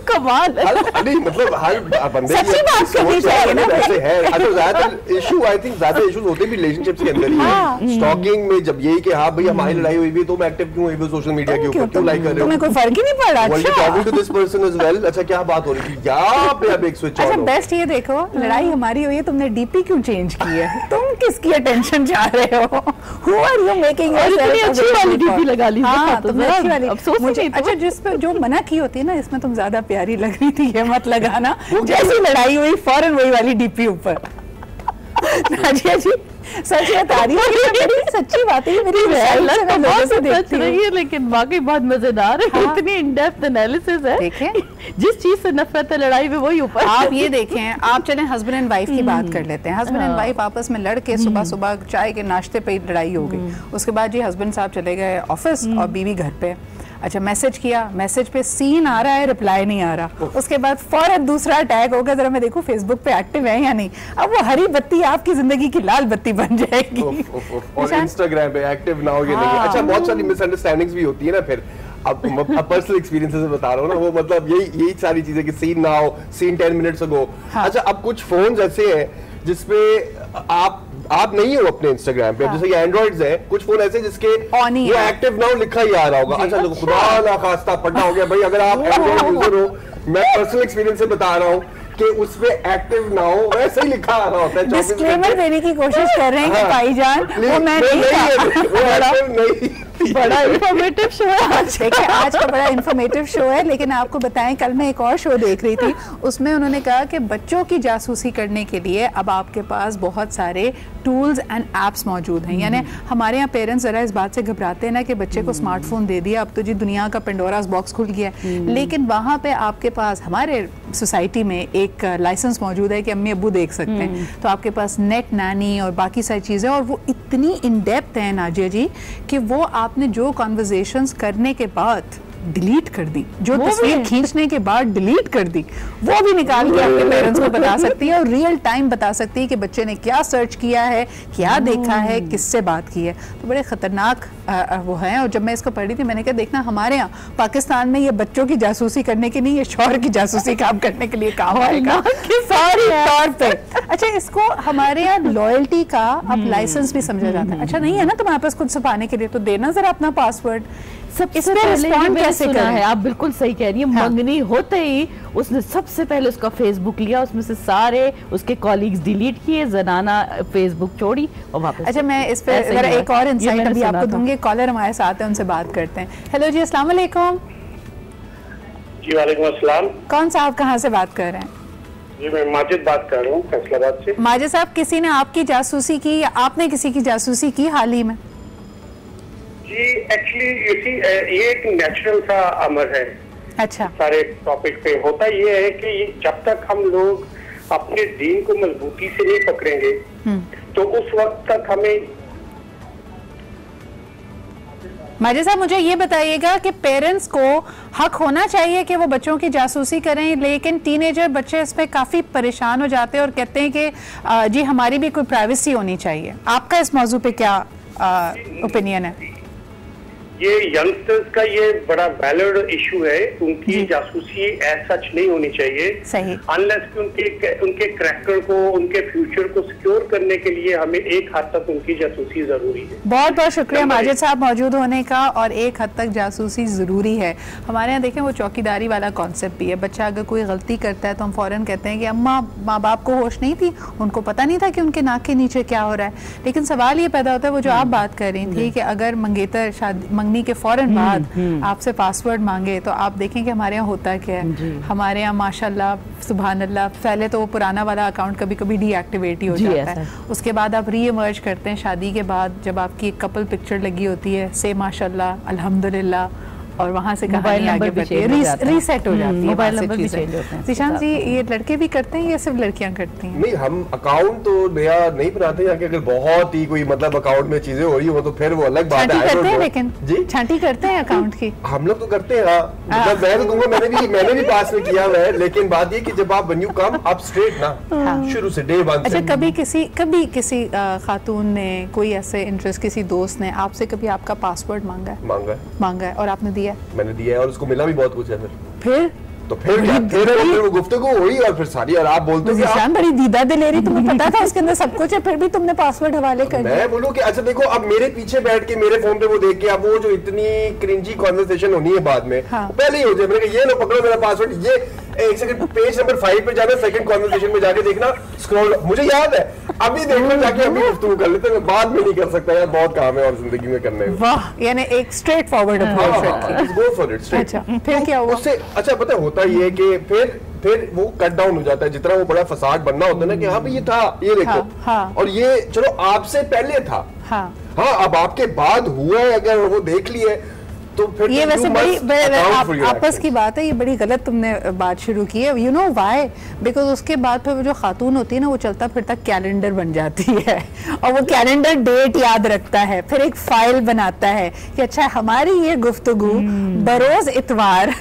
कमाल नहीं, मतलब हर बंदे सच्ची बात करनी चाहिए ना। ऐसे है। अच्छा, ज्यादा इशू आई थिंक ज्यादा इश्यूज होते भी रिलेशनशिप्स के अंदर ही है। स्टॉकिंग में जब यही कि हाँ भाई हमारी लड़ाई हुई भी, तुम एक्टिव क्यों हुई भी सोशल मीडिया के ऊपर, क्यों लाइक कर रहे हो? तुम्हें कोई फर्क ही नहीं पड़ रहा। अच्छा, talking to this person as well. अच्छा, क्या बात हो रही थी यहाँ पे? अब एक स्विच ऑन। अच्छा, बेस्ट ये देखो, लड़ाई हमारी हुई है, तुमने डीपी क्यों चेंज की है? तुम किसकी अटेंशन चाह रहे हो? Who are you making yourself अच्छी वाली डीपी लगा ली? हाँ, तो अच्छी वाली। मुझे अच्छा, जिस पे जो मना की होती है ना, इसमें तुम ज्यादा प्यारी लग रही थी, ये मत लगाना। जैसी लड़ाई हुई फौरन वही वाली डीपी ऊपर। नाजिया जी सच बता रही हूँ, बड़ी सच्ची बात है, मेरी लोगों से देखती रही है, लेकिन वाकई बहुत मजेदार है। हाँ। इतनी इन डेप्थ एनालिसिस है। देखें, जिस चीज से नफरत है लड़ाई में वही ऊपर। आप ये देखें, आप चलें हस्बैंड एंड वाइफ की बात कर लेते हैं। हस्बैंड एंड वाइफ आपस में लड़ के सुबह सुबह चाय के नाश्ते पे लड़ाई हो गई। उसके बाद जी हस्बैंड साहब चले गए ऑफिस और बीवी घर पे। अच्छा, मैसेज किया, मैसेज पे सीन आ रहा है, रिप्लाई नहीं आ रहा। उसके बाद फौरन दूसरा अटैक होगा, जरा मैं देखूं फेसबुक पे एक्टिव है या नहीं। अब वो हरी बत्ती आपकी जिंदगी की लाल बत्ती बन जाएगी। और इंस्टाग्राम पे एक्टिव ना हो, ये नहीं। अच्छा, बहुत सारी मिसअंडरस्टैंडिंग्स भी होती है ना फिर। अब पर्सनल एक्सपीरियंस से बता रहा हूँ ना, वो मतलब यही सारी चीजें कि सीन ना हो, सीन 10 मिनट्स अगो। अच्छा, अब कुछ फोन ऐसे हैं जिसपे आप नहीं हो अपने इंस्टाग्राम पे। हाँ। जैसे एंड्रॉइड्स हैं, कुछ फोन ऐसे जिसके वो एक्टिव नाउ लिखा ही आ रहा होगा। अच्छा, खुदा ना खास्ता पढ़ना हो गया भाई, अगर आप एंड्रॉइड यूजर हो, मैं पर्सनल एक्सपीरियंस से बता रहा हूँ कि उसमें एक्टिव ना हो, वैसे ही लिखा आ रहा होता है। डिस्क्लेमर देने की कोशिश कर रहे हैं कि भाईजान वो मैं नहीं। बड़ा इंफॉर्मेटिव शो है। देखिए, आज का बड़ा इंफॉर्मेटिव शो है, लेकिन आपको बताएं, कल मैं एक और शो देख रही थी, उसमें उन्होंने कहा कि बच्चों की जासूसी करने के लिए अब आपके पास बहुत सारे टूल्स एंड एप्स मौजूद हैं। यानी हमारे यहाँ पेरेंट्स जरा इस बात से घबराते हैं ना कि बच्चे को स्मार्टफोन दे दिया, अब तो जी दुनिया का पेंडोरास बॉक्स खुल गया है। लेकिन वहाँ पे आपके पास हमारे सोसाइटी में एक लाइसेंस मौजूद है कि अम्मी अब्बू देख सकते हैं। तो आपके पास नेट नैनी और बाकी सारी चीज़ें, और वो इतनी इन डेप्थ है नाजिया जी कि वो आपने जो कॉन्वर्जेशंस करने के बाद डिलीट कर दी, जो तस्वीर खींचने के बाद डिलीट कर दी, वो भी निकाल के आपके पेरेंट्स को बता सकती है और रियल टाइम बता सकती है कि बच्चे ने क्या सर्च किया है, क्या देखा है, किससे बात की है। तो बड़े खतरनाक वो हैं। और जब मैं इसको पढ़ी थी, मैंने कहा देखना, हमारे यहाँ पाकिस्तान में ये बच्चों की जासूसी करने के नहीं, ये शौहर की जासूसी काम करने के लिए काम आएगा सारी तौर पे। अच्छा, इसको हमारे यहाँ लॉयल्टी का अब लाइसेंस भी समझा जाता है। अच्छा, नहीं है ना तुम्हारे पास कुछ छुपाने के लिए, तो देना जरा अपना पासवर्ड। सबसे पहले कैसे सुना है, आप बिल्कुल सही कह रही हैं। हाँ। मंगनी होते ही उसने सबसे पहले उसका फेसबुक लिया, उसमें से सारे उसके कॉलीग्स डिलीट किए, जनाना फेसबुक छोड़ी और वापस। अच्छा, मैं इस पे जरा एक और इंसाइट अभी आपको दूंगी। कॉलर हमारे साथ है, उनसे बात करते हैं। हेलो जी, अस्सलाम वालेकुम। जी वालेकुम अस्सलाम। कौन साहब, कहाँ से बात कर रहे हैं? जी, मैं माजिद बात कर रहा हूँ फैसलाबाद से। माजिद साहब, किसी ने आपकी जासूसी की या आपने किसी की जासूसी की हाल ही में? जी, एक्चुअली ये एक नेचुरल सा अमर है। अच्छा, सारे टॉपिक पे होता ये है कि जब तक हम लोग अपने दीन को मजबूती से नहीं पकड़ेंगे तो उस वक्त तक हमें। माजिद साहब, मुझे ये बताइएगा कि पेरेंट्स को हक होना चाहिए कि वो बच्चों की जासूसी करें, लेकिन टीनेजर बच्चे इस पे काफ़ी परेशान हो जाते हैं और कहते हैं कि जी हमारी भी कोई प्राइवेसी होनी चाहिए। आपका इस मौजू पे क्या ओपिनियन है? ये यंगस्टर्स का ये बड़ा वैलिड इशू है। उनकी जासूसी एज सच नहीं होनी चाहिए, सही, अनलेस कि उनके करैक्टर को, उनके फ्यूचर को सिक्योर करने के लिए हमें एक हद तक उनकी जासूसी जरूरी है। बहुत बहुत शुक्रिया माजिद साहब मौजूद होने का। और एक हद तक जासूसी जरूरी है। हमारे यहाँ देखें, वो चौकीदारी वाला कॉन्सेप्ट भी है। बच्चा अगर कोई गलती करता है तो हम फौरन कहते हैं कि अम्मा, माँ बाप को होश नहीं थी, उनको पता नहीं था कि उनके नाक के नीचे क्या हो रहा है। लेकिन सवाल ये पैदा होता है, वो जो आप बात कर रही थी कि अगर मंगेतर शादी मंगनी के फौरन बाद आपसे पासवर्ड मांगे, तो आप देखें कि हमारे यहाँ होता क्या है। हमारे यहाँ माशाल्लाह सुभान अल्लाह, पहले तो वो पुराना वाला अकाउंट कभी कभी डीएक्टिवेट ही हो जाता है। उसके बाद आप री इमर्ज करते हैं शादी के बाद, जब आपकी एक कपल पिक्चर लगी होती है, से माशाल्लाह अल्हम्दुलिल्लाह और वहाँ से कहानी आगे बढ़ती है, रीसेट हो जाती है, मोबाइल नंबर भी चेंज होते हैं। जीशान जी, ये लड़के भी करते हैं या सिर्फ लड़कियां करती हैं? नहीं, हम अकाउंट तो नया नहीं बनाते हैं, अगर बहुत ही कोई मतलब अकाउंट में चीजें हो रही हो तो फिर वो अलग बात है। करते हैं, लेकिन जी छांटी करते हैं अकाउंट की? हम लोग तो करते हैं, मतलब मैं तो कहूँगा मैंने भी पास में किया हुआ है, लेकिन बात ये कि जब आप when you come up straight ना शुरू से डे वन से। अच्छा, कभी किसी खातून ने, कोई ऐसे इंटरेस्ट, किसी दोस्त ने आपसे कभी आपका पासवर्ड मांगा है और आपने दिया? मैंने दिया है और उसको मिला भी बहुत कुछ है। फिर वो गुफ्तगू हुई और फिर सारी, और आप बोलते हो कि बड़ी दीदा दिलेरी, तुम्हें पता था उसके अंदर सब कुछ है, फिर भी तुमने पासवर्ड हवाले कर दिया। मैं बोलूं कि अच्छा देखो, अब मेरे पीछे बैठ के मेरे फोन पे वो देख के अब वो जो इतनी क्रिंजी कॉन्वर्सेशन होनी है बाद में, पहले ही हो जाए, मैंने कहा ये लो पकड़ो मेरा पासवर्ड, ये एक सेकंड पेज नंबर 5 पे जाना, सेकंड कॉन्वर्सेशन में जाके देखना, स्क्रॉल, मुझे याद है अभी देखना, जाके अभी गुफ्तगू कर लेते हैं, बाद में नहीं कर सकता यार, बहुत काम है और जिंदगी में करने में। वाह, यानी एक straight forward approach. Go for it straight. अच्छा, फिर क्या हुआ उससे? अच्छा पता होता ये है कि फिर वो कट डाउन हो जाता है, जितना वो बड़ा फसाद बनना होता है ना कि हाँ भाई ये था, ये देखो, और ये चलो आपसे पहले था, हाँ अब आपके बाद हुआ है, अगर वो देख लिए तो फिर ये वैसे बड़ी आपस की बात है, ये बड़ी गलत तुमने बात शुरू की है। You know why? बिकॉज उसके बाद फिर वो जो खातून होती है ना, वो चलता फिरता कैलेंडर बन जाती है और वो कैलेंडर डेट याद रखता है, फिर एक फाइल बनाता है कि अच्छा हमारी ये गुफ्तगू बरोज इतवार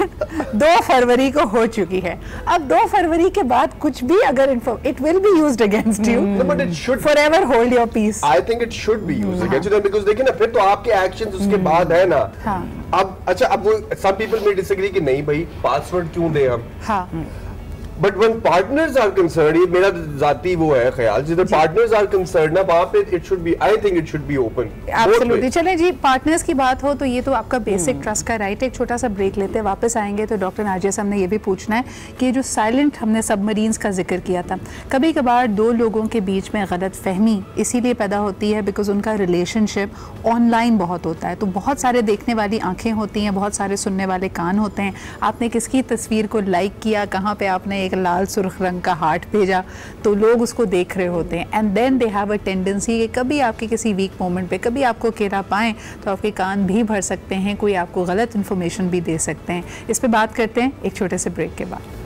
2 फरवरी को हो चुकी है। अब 2 फरवरी के बाद कुछ भी अगर it will be used against you, but it should forever hold your peace. I think it should be used against you, because देखिए ना, फिर तो आपके एक्शंस उसके बाद है ना। अब अच्छा, अब वो सब पीपल में डिसएग्री कि नहीं भाई पासवर्ड क्यों दे हम, but when partners are concerned, ये मेरा जाती वो है ख्याल, जिधर पार्टनर्स आर कंसर्न्ड ना, वहां पे it should B, I think it should be open. Absolutely. चलें जी, पार्टनर्स की बात हो तो ये तो आपका बेसिक ट्रस्ट का राइट है। एक छोटा सा ब्रेक लेते हैं, वापस आएंगे तो डॉक्टर नाजिया से हमने ये भी पूछना है कि जो साइलेंट हमने सबमरीन्स का जिक्र किया था, कभी कभार 2 लोगों के बीच में गलत फहमी इसीलिए पैदा होती है बिकॉज उनका रिलेशनशिप ऑनलाइन बहुत होता है, तो बहुत सारे देखने वाली आंखें होती हैं, बहुत सारे सुनने वाले कान होते हैं। आपने किसकी तस्वीर को लाइक किया, कहाँ पे आपने एक लाल सुर्ख रंग का हार्ट भेजा, तो लोग उसको देख रहे होते हैं, and then they have a tendency कि कभी आपके किसी वीक मोमेंट पे कभी आपको अकेला पाएं तो आपके कान भी भर सकते हैं, कोई आपको गलत इन्फॉर्मेशन भी दे सकते हैं। इस पे बात करते हैं एक छोटे से ब्रेक के बाद।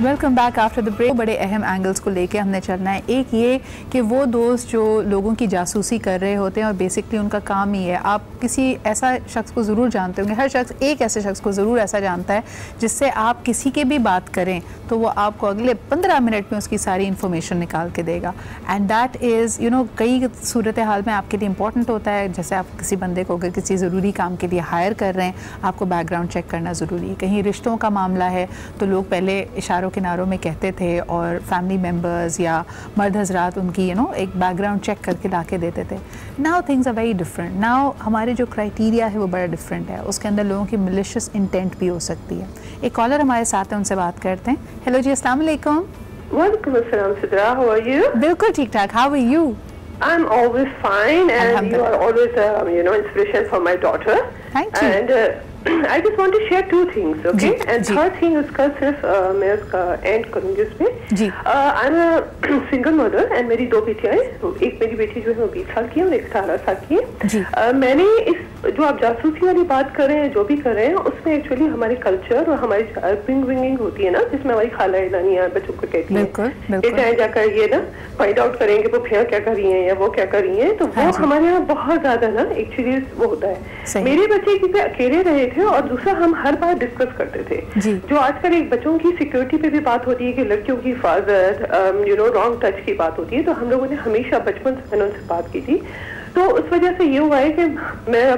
Welcome back after the break. बड़े अहम एंगल्स को लेके हमने चलना है। एक ये कि वो दोस्त जो लोगों की जासूसी कर रहे होते हैं और बेसिकली उनका काम ही है, आप किसी ऐसा शख्स को ज़रूर जानते होंगे, हर शख्स एक ऐसे शख्स को ज़रूर ऐसा जानता है जिससे आप किसी के भी बात करें तो वो आपको अगले 15 मिनट में उसकी सारी इन्फॉर्मेशन निकाल के देगा, and that is you know कई सूरत हाल में आपके लिए इंपॉर्टेंट होता है। जैसे आप किसी बंदे को अगर किसी ज़रूरी काम के लिए हायर कर रहे हैं, आपको बैकग्राउंड चेक करना ज़रूरी है। कहीं रिश्तों का मामला है तो लोग पहले इशारों किनारों में कहते थे और फैमिली मेम्बर्स या मर्द हजरात उनकी एक बैकग्राउंड चेक करके ला के देते थे। Now things are very different. Now हमारे जो क्राइटेरिया है वो बड़ा डिफरेंट है, उसके अंदर लोगों की मिलिशियस इंटेंट भी हो सकती है। एक कॉलर हमारे साथ है, उनसे बात करते हैं। हेलो जी, अस्सलाम वालेकुम। वालेकुम अस्सलाम सिद्रा, हाउ आर यू? बिल्कुल ठीक ठाक, how are you? I'm always fine, and you are always inspiration for my daughter. Thank you. And I just want to share 2 things, okay? And third thing उसका सिर्फ मैं उसका एंड करूँगी उसमें। I'm a single mother and मेरी 2 बेटियाँ हैं। एक मेरी बेटी जो है वो 20 साल की है और एक 18 साल की है। मैंने इस जो आप जासूसी वाली बात कर रहे हैं, जो भी कर रहे हैं, उसमें एक्चुअली हमारे कल्चर और हमारी अपब्रिंगिंग होती है ना, जिसमें हमारी खाला नानियाँ बच्चों को कहती हैं ये चाहे जाकर ये ना फाइंड आउट करेंगे वो फिर क्या कर रही हैं या वो क्या कर रही हैं, तो वो हमारे यहाँ बहुत ज्यादा ना एक्चुअली वो होता है। मेरे बच्चे क्योंकि अकेले रहे थे और दूसरा हम हर बार डिस्कस करते थे। जो आजकल एक बच्चों की सिक्योरिटी पे भी बात होती है कि लड़कियों की हिफाजत, रॉन्ग टच की बात होती है, तो हम लोगों ने हमेशा बचपन से मैंने उनसे बात की थी। तो उस वजह से ये हुआ है कि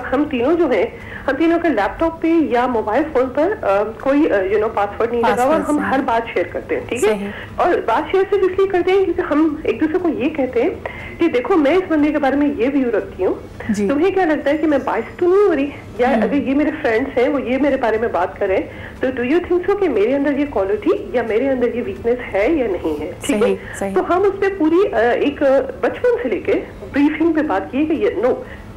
हम तीनों जो हैं हम तीनों के लैपटॉप पे या मोबाइल फोन पर कोई पासवर्ड नहीं लगा हुआ, हम हर बात शेयर करते हैं, ठीक है। और बात शेयर सिर्फ इसलिए करते हैं क्योंकि हम एक दूसरे को ये कहते हैं कि देखो मैं इस बंदे के बारे में ये व्यू रखती हूँ, तुम्हें क्या लगता है कि मैं बाइस तो नहीं हो रही, या अगर ये मेरे फ्रेंड्स हैं वो ये मेरे बारे में बात करें तो डू यू थिंक सो कि मेरे अंदर ये क्वालिटी या मेरे अंदर ये वीकनेस है या नहीं है, ठीक है। तो हम उसमें पूरी एक बचपन से लेके ब्रीफिंग पे बात की कि नो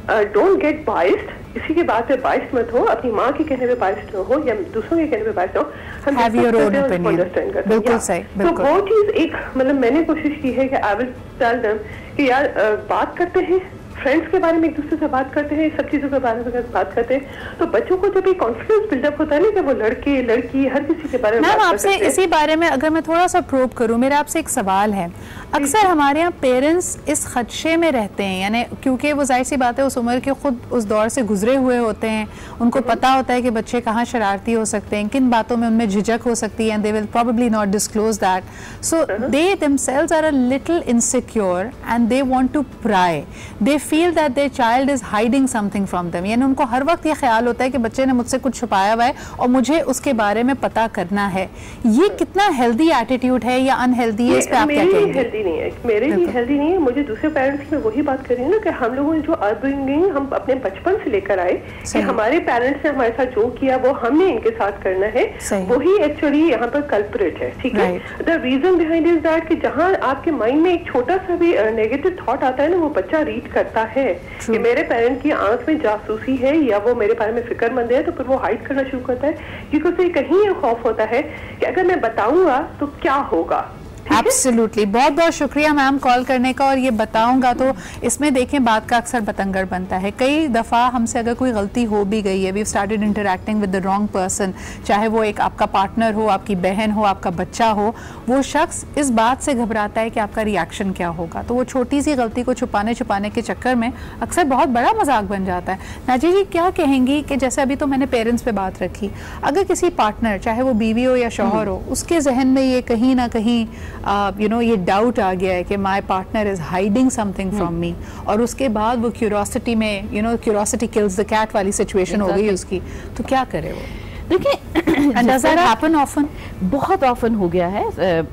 डोंट गेट बाइस्ड, किसी के बात पे बाइस्ड मत हो, अपनी माँ के कहने पे बाइस्ड हो या दूसरों के कहने पे बाइस्ड हो, हम अंडरस्टैंड करते हैं। तो वो चीज एक मतलब मैंने कोशिश की है कि आई विल टेल देम कि यार बात करते हैं, फ्रेंड्स के बारे में एक दूसरे से बात करते हैं, सब चीजों के बारे में बात करते हैं, तो बच्चों को जब एक कॉन्फिडेंस बिल्डअप होता है ना कि वो लड़के लड़की हर किसी के बारे में बात कर सकते हैं। आपसे इसी बारे में अगर मैं थोड़ा सा प्रोब करूं, मेरा आपसे एक सवाल है। अक्सर हमारे यहाँ पेरेंट्स इस खदशे में रहते हैं, यानी क्योंकि वो जाहिर सी बात है उस उम्र के खुद उस दौर से गुजरे हुए होते हैं, उनको पता होता है कि बच्चे कहाँ शरारती हो सकते हैं, किन बातों में उनमें झिझक हो सकती है, and they will probably not disclose that, so they themselves are a little insecure and they want to pry, they feel that their child is hiding something from them, यानी उनको हर वक्त ये ख्याल होता है कि बच्चे ने मुझसे कुछ छुपाया हुआ है और मुझे उसके बारे में पता करना है। ये कितना हेल्दी एटीट्यूड है या अनहेल्दी है, इस पे आप क्या कहेंगे? हेल्दी नहीं है, मेरे लिए हेल्दी नहीं है। मुझे दूसरे पेरेंट्स की मैं वही बात कर रही हूँ ना कि हम लोगों ने जो अपब्रिंगिंग हम अपने बचपन से लेकर आए कि हमारे पेरेंट्स ने हमारे साथ जो किया वो हमने इनके साथ करना है, वही एक्चुअली यहाँ पर कल्प्रिट है, ठीक है। The reason behind is that कि जहाँ आपके माइंड में एक छोटा सा भी नेगेटिव थॉट आता है ना, वो बच्चा रीड करता है कि मेरे पेरेंट की आंख में जासूसी है या वो मेरे बारे में फिक्रमंद है, तो फिर वो हाइड करना शुरू करता है क्योंकि उसे कहीं ये खौफ होता है कि अगर मैं बताऊंगा तो क्या होगा। एब्सोल्युटली, बहुत बहुत शुक्रिया मैम कॉल करने का। और ये बताऊंगा तो इसमें देखें बात का अक्सर बतंगर बनता है। कई दफ़ा हमसे अगर कोई गलती हो भी गई है, we started interacting with the wrong person, चाहे वो एक आपका पार्टनर हो, आपकी बहन हो, आपका बच्चा हो, वो शख्स इस बात से घबराता है कि आपका रिएक्शन क्या होगा, तो वो छोटी सी गलती को छुपाने के चक्कर में अक्सर बहुत बड़ा मजाक बन जाता है। नाजी जी क्या कहेंगी कि जैसे अभी तो मैंने पेरेंट्स पे बात रखी, अगर किसी पार्टनर चाहे वो बीवी हो या शौहर हो, उसके जहन में ये कहीं ना कहीं ये डाउट आ गया है कि my partner is hiding something from me, और उसके बाद वो क्यूरोसिटी में क्यूरोसिटी किल्स द कैट वाली सिचुएशन हो गई उसकी, तो क्या करे वो? देखिए बहुत ऑफन हो गया है,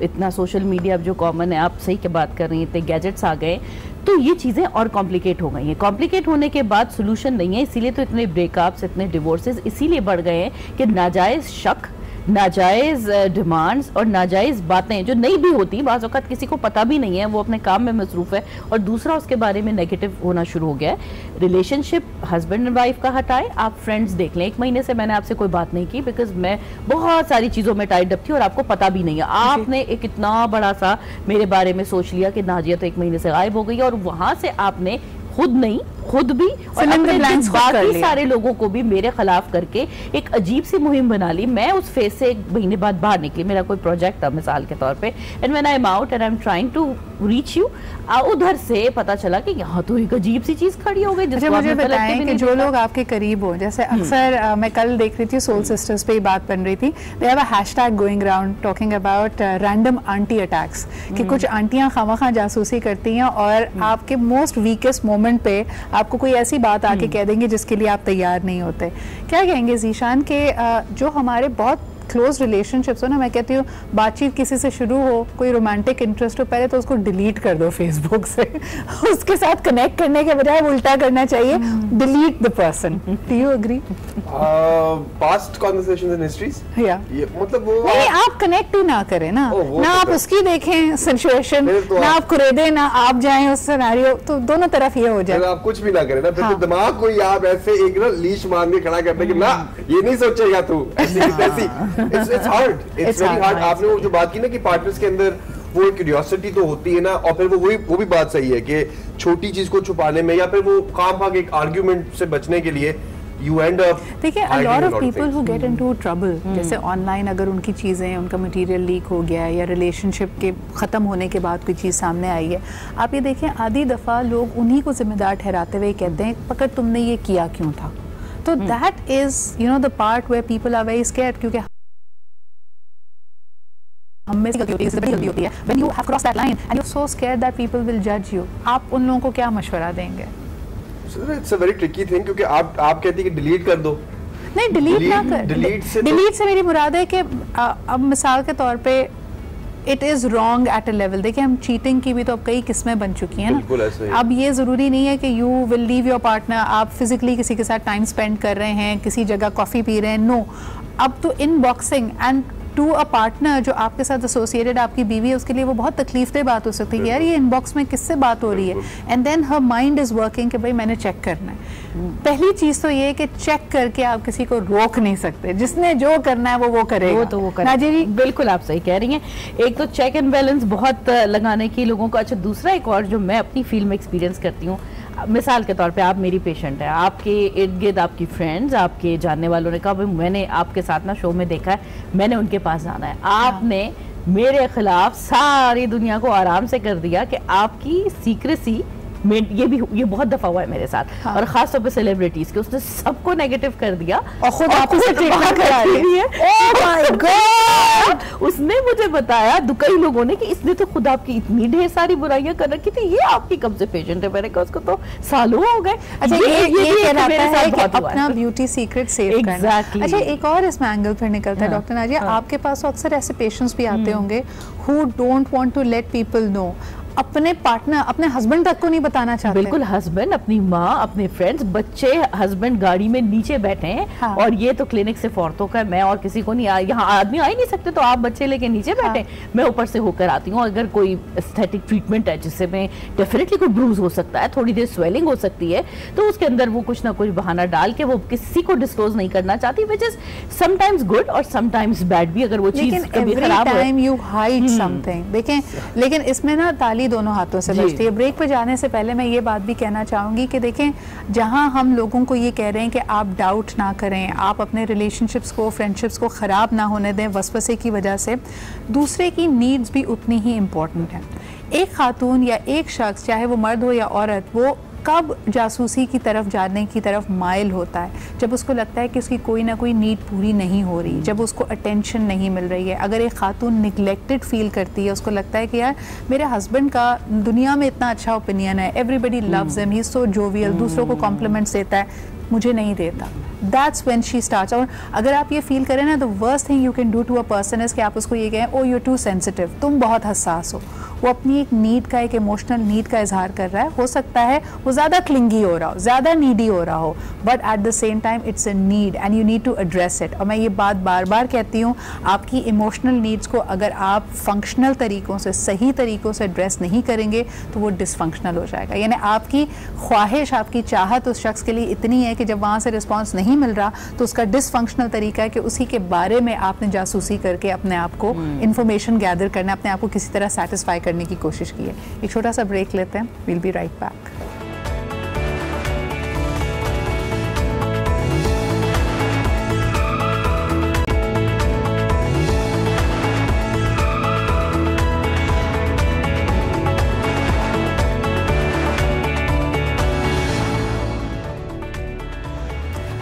इतना सोशल मीडिया अब जो कॉमन है, आप सही के बात कर रही हैं, इतने गैजेट्स आ गए तो ये चीज़ें और कॉम्प्लिकेट हो गई हैं। कॉम्प्लिकेट होने के बाद सोल्यूशन नहीं है, इसीलिए तो इतने ब्रेकअप्स, इतने डिवोर्सेस इसीलिए बढ़ गए हैं कि नाजायज़ शक, नाजायज़ डिमांड्स और नाजायज़ बातें जो नहीं भी होती, बाज़ औक़ात किसी को पता भी नहीं है, वो अपने काम में मसरूफ़ है और दूसरा उसके बारे में नेगेटिव होना शुरू हो गया है। रिलेशनशिप हस्बैंड एंड वाइफ का हटाए, आप फ्रेंड्स देख लें, 1 महीने से मैंने आपसे कोई बात नहीं की बिकॉज मैं बहुत सारी चीज़ों में टाइड अप थी और आपको पता भी नहीं है, आपने एक इतना बड़ा सा मेरे बारे में सोच लिया कि नाजिया तो 1 महीने से गायब हो गई है, और वहाँ से आपने खुद भी और अपने बाकी सारे लोगों को भी मेरे खिलाफ करके एक अजीब सी मुहिम बना ली। मैं उस फेज से 1 महीने बाद बाहर निकली, मेरा कोई प्रोजेक्ट था मिसाल के तौर पे, and when I am out and I am trying to reach you, उधर से पता चला कि यहाँ तो एक अजीब सी चीज खड़ी हो गई। मुझे बताएं कि जो लोग आपके करीब हो, जैसे अक्सर मैं कल देख रही थी सोल सिस्टर्स पे ही बात बन रही थी, दे have a hashtag going around talking about random aunty attacks, कि कुछ आंटियां खामखा जासूसी करती हैं और आपके मोस्ट वीकेस्ट मोमेंट पे आपको कोई ऐसी बात आके कह देंगे जिसके लिए आप तैयार नहीं होते। क्या कहेंगे ज़ीशान के जो हमारे बहुत क्लोज रिलेशनशिप्स हो ना, मैं कहती हूँ बातचीत किसी से शुरू हो, कोई रोमांटिक इंटरेस्ट हो, पहले तो उसको डिलीट कर दो फेसबुक से उसके साथ कनेक्ट करने के बजाय उल्टा करना चाहिए, delete the person. Do you agree? Past conversations and histories, या मतलब वो नहीं, आप कनेक्ट ही ना करें ना, ना आप उसकी देखें सिचुएशन, ना आप कुरेदे, ना आप जाएं उस सिनेरियो, तो दोनों तरफ ये हो जाए। आप कुछ भी ना करें ना, फिर तो दिमाग को आप ऐसे एक ना लीश मान के खड़ा करते कि ना ये नहीं सोचेगा तू ऐसी। It's hard. It's very hard. आपने वो जो बात की ना कि पार्टनर्स के अंदर वो क्यूरियोसिटी तो होती है ना, और फिर वो भी बात सही है कि छोटी चीज को छुपाने में या फिर वो खामखा एक आर्ग्यूमेंट से बचने के लिए you end up देखिए a lot of people who get into trouble, जैसे ऑनलाइन अगर उनकी चीज़ें, उनका मटेरियल लीक हो गया है या रिलेशनशिप के ख़त्म होने के बाद कोई चीज़ सामने आई है, आप ये देखें आधी दफ़ा लोग उन्हीं को जिम्मेदार ठहराते हुए कहते हैं पकड़ तुमने ये किया क्यों था। तो that is the part where people are very scared, क्योंकि हमें से गलती होती है when you have crossed that line and you're so scared that people will judge you, आप उन लोगों को क्या मशवरा देंगे? It's a very tricky thing, क्योंकि आप कहती है कि डिलीट कर दो। नहीं, डिलीट ना कर, डिलीट से मेरी मुराद है कि अब मिसाल के तौर पे it is wrong at a level. देखिए, हम चीटिंग की भी तो अब कई किस्में बन चुकी हैं ना। अब ये ज़रूरी नहीं है कि you will leave your partner, आप फिजिकली किसी के साथ टाइम स्पेंड कर रहे हैं, किसी जगह कॉफ़ी पी रहे हैं, नो। अब तो inboxing and to a partner जो आपके साथ एसोसिएटेड आपकी बीवी है, उसके लिए वो बहुत तकलीफदेह बात हो सकती है कि यार ये इनबॉक्स में किससे बात हो रही है, and then her mind is working कि भाई मैंने चेक करना है। पहली चीज तो ये है कि चेक करके आप किसी को रोक नहीं सकते, जिसने जो करना है वो करेगा, वो तो वो करेगा। जी बिल्कुल आप सही कह रही हैं। एक तो चेक एंड बैलेंस बहुत लगाने की लोगों को। अच्छा, दूसरा एक और जो मैं अपनी फील्ड में एक्सपीरियंस करती हूँ, मिसाल के तौर पे आप मेरी पेशेंट है, आपके इर्द गिर्द आपकी फ्रेंड्स, आपके जानने वालों ने कहा भाई मैंने आपके साथ ना शो में देखा है, मैंने उनके पास जाना है। आपने मेरे खिलाफ सारी दुनिया को आराम से कर दिया कि आपकी सीक्रेसी में ये बहुत दफा हुआ है मेरे साथ। हाँ। और खास तौर पे सेलिब्रिटीज के, उसने सबको नेगेटिव कर दिया और खुद आपको करा रही है। Oh my God! उसने मुझे बताया कई लोगों ने कि इसने तो खुद आपकी इतनी ढेर सारी बुराइयां कर रखी थी, ये आपकी कब से पेशेंट है? मैंने कहा उसको तो सालों हो गए। अच्छा, ये कहता है कि अपना ब्यूटी सीक्रेट सेव करना। अच्छा, एक और इसमें एंगल फिर निकलता है डॉक्टर नाजिया, आपके पास अक्सर ऐसे पेशेंट्स भी आते होंगे who don't want to let people know, अपने पार्टनर, अपने हस्बैंड तक को नहीं बताना चाहते। बिल्कुल, हस्बैंड, अपनी माँ, अपने फ्रेंड्स, बच्चे, हस्बैंड गाड़ी में नीचे बैठे हैं। हाँ। और ये तो क्लिनिक से फौरतों का, मैं और किसी को नहीं, यहाँ आदमी आ ही नहीं सकते, तो आप बच्चे लेके नीचे बैठे। हाँ। मैं ऊपर से होकर आती हूँ। अगर कोई एस्थेटिक ट्रीटमेंट है जिससे मैं डेफिनेटली कोई ब्रूज हो सकता है, थोड़ी देर स्वेलिंग हो सकती है, तो उसके अंदर वो कुछ ना कुछ बहाना डाल के वो किसी को डिस्क्लोज नहीं करना चाहती, विच इज समटाइम्स गुड और समटाइम्स बैड भी, अगर वो चीज कभी खराब हो। You hide something. देखें, लेकिन इसमें ना ताली दोनों हाथों से बजती है। ब्रेक पे जाने से पहले मैं ये बात भी कहना चाहूंगी कि देखें, जहां हम लोगों को ये कह रहे हैं कि आप डाउट ना करें, आप अपने रिलेशनशिप्स को, फ्रेंडशिप्स को ख़राब ना होने दें वसवसे की वजह से, दूसरे की नीड्स भी उतनी ही इम्पोर्टेंट हैं। एक खातून या एक शख्स, चाहे वो मर्द हो या औरत, वो कब जासूसी की तरफ जाने की तरफ माइल होता है? जब उसको लगता है कि उसकी कोई ना कोई नीड पूरी नहीं हो रही, जब उसको अटेंशन नहीं मिल रही है। अगर एक खातून निगलेक्टेड फील करती है, उसको लगता है कि यार मेरे हस्बैंड का दुनिया में इतना अच्छा ओपिनियन है, everybody loves him, he is so jovial, दूसरों को कॉम्प्लीमेंट्स देता है, मुझे नहीं देता, दैट्स व्हेन शी स्टार्ट्स। और अगर आप ये फील करें ना, the worst thing you can do to a person is कि आप उसको ये कहें, ओ यू टू सेंसिटिव, तुम बहुत हसास हो। वो अपनी एक नीड का, एक इमोशनल नीड का इजहार कर रहा है। हो सकता है वो ज़्यादा क्लिंगी हो रहा हो, ज़्यादा नीडी हो रहा हो, but at the same time it's a need and you need to address it. और मैं ये बात बार बार कहती हूँ, आपकी इमोशनल नीड्स को अगर आप फंक्शनल तरीक़ों से, सही तरीक़ों से एड्रेस नहीं करेंगे तो वो डिसफंक्शनल हो जाएगा। यानी आपकी ख्वाहिश, आपकी चाहत उस शख्स के लिए इतनी है कि जब वहाँ से रिस्पॉन्स नहीं मिल रहा तो उसका डिसफंक्शनल तरीका है कि उसी के बारे में आपने जासूसी करके अपने आप को इंफॉर्मेशन गैदर करना, अपने आप को किसी तरह सेटिस्फाई करने की कोशिश की है। एक छोटा सा ब्रेक लेते हैं, will be right back.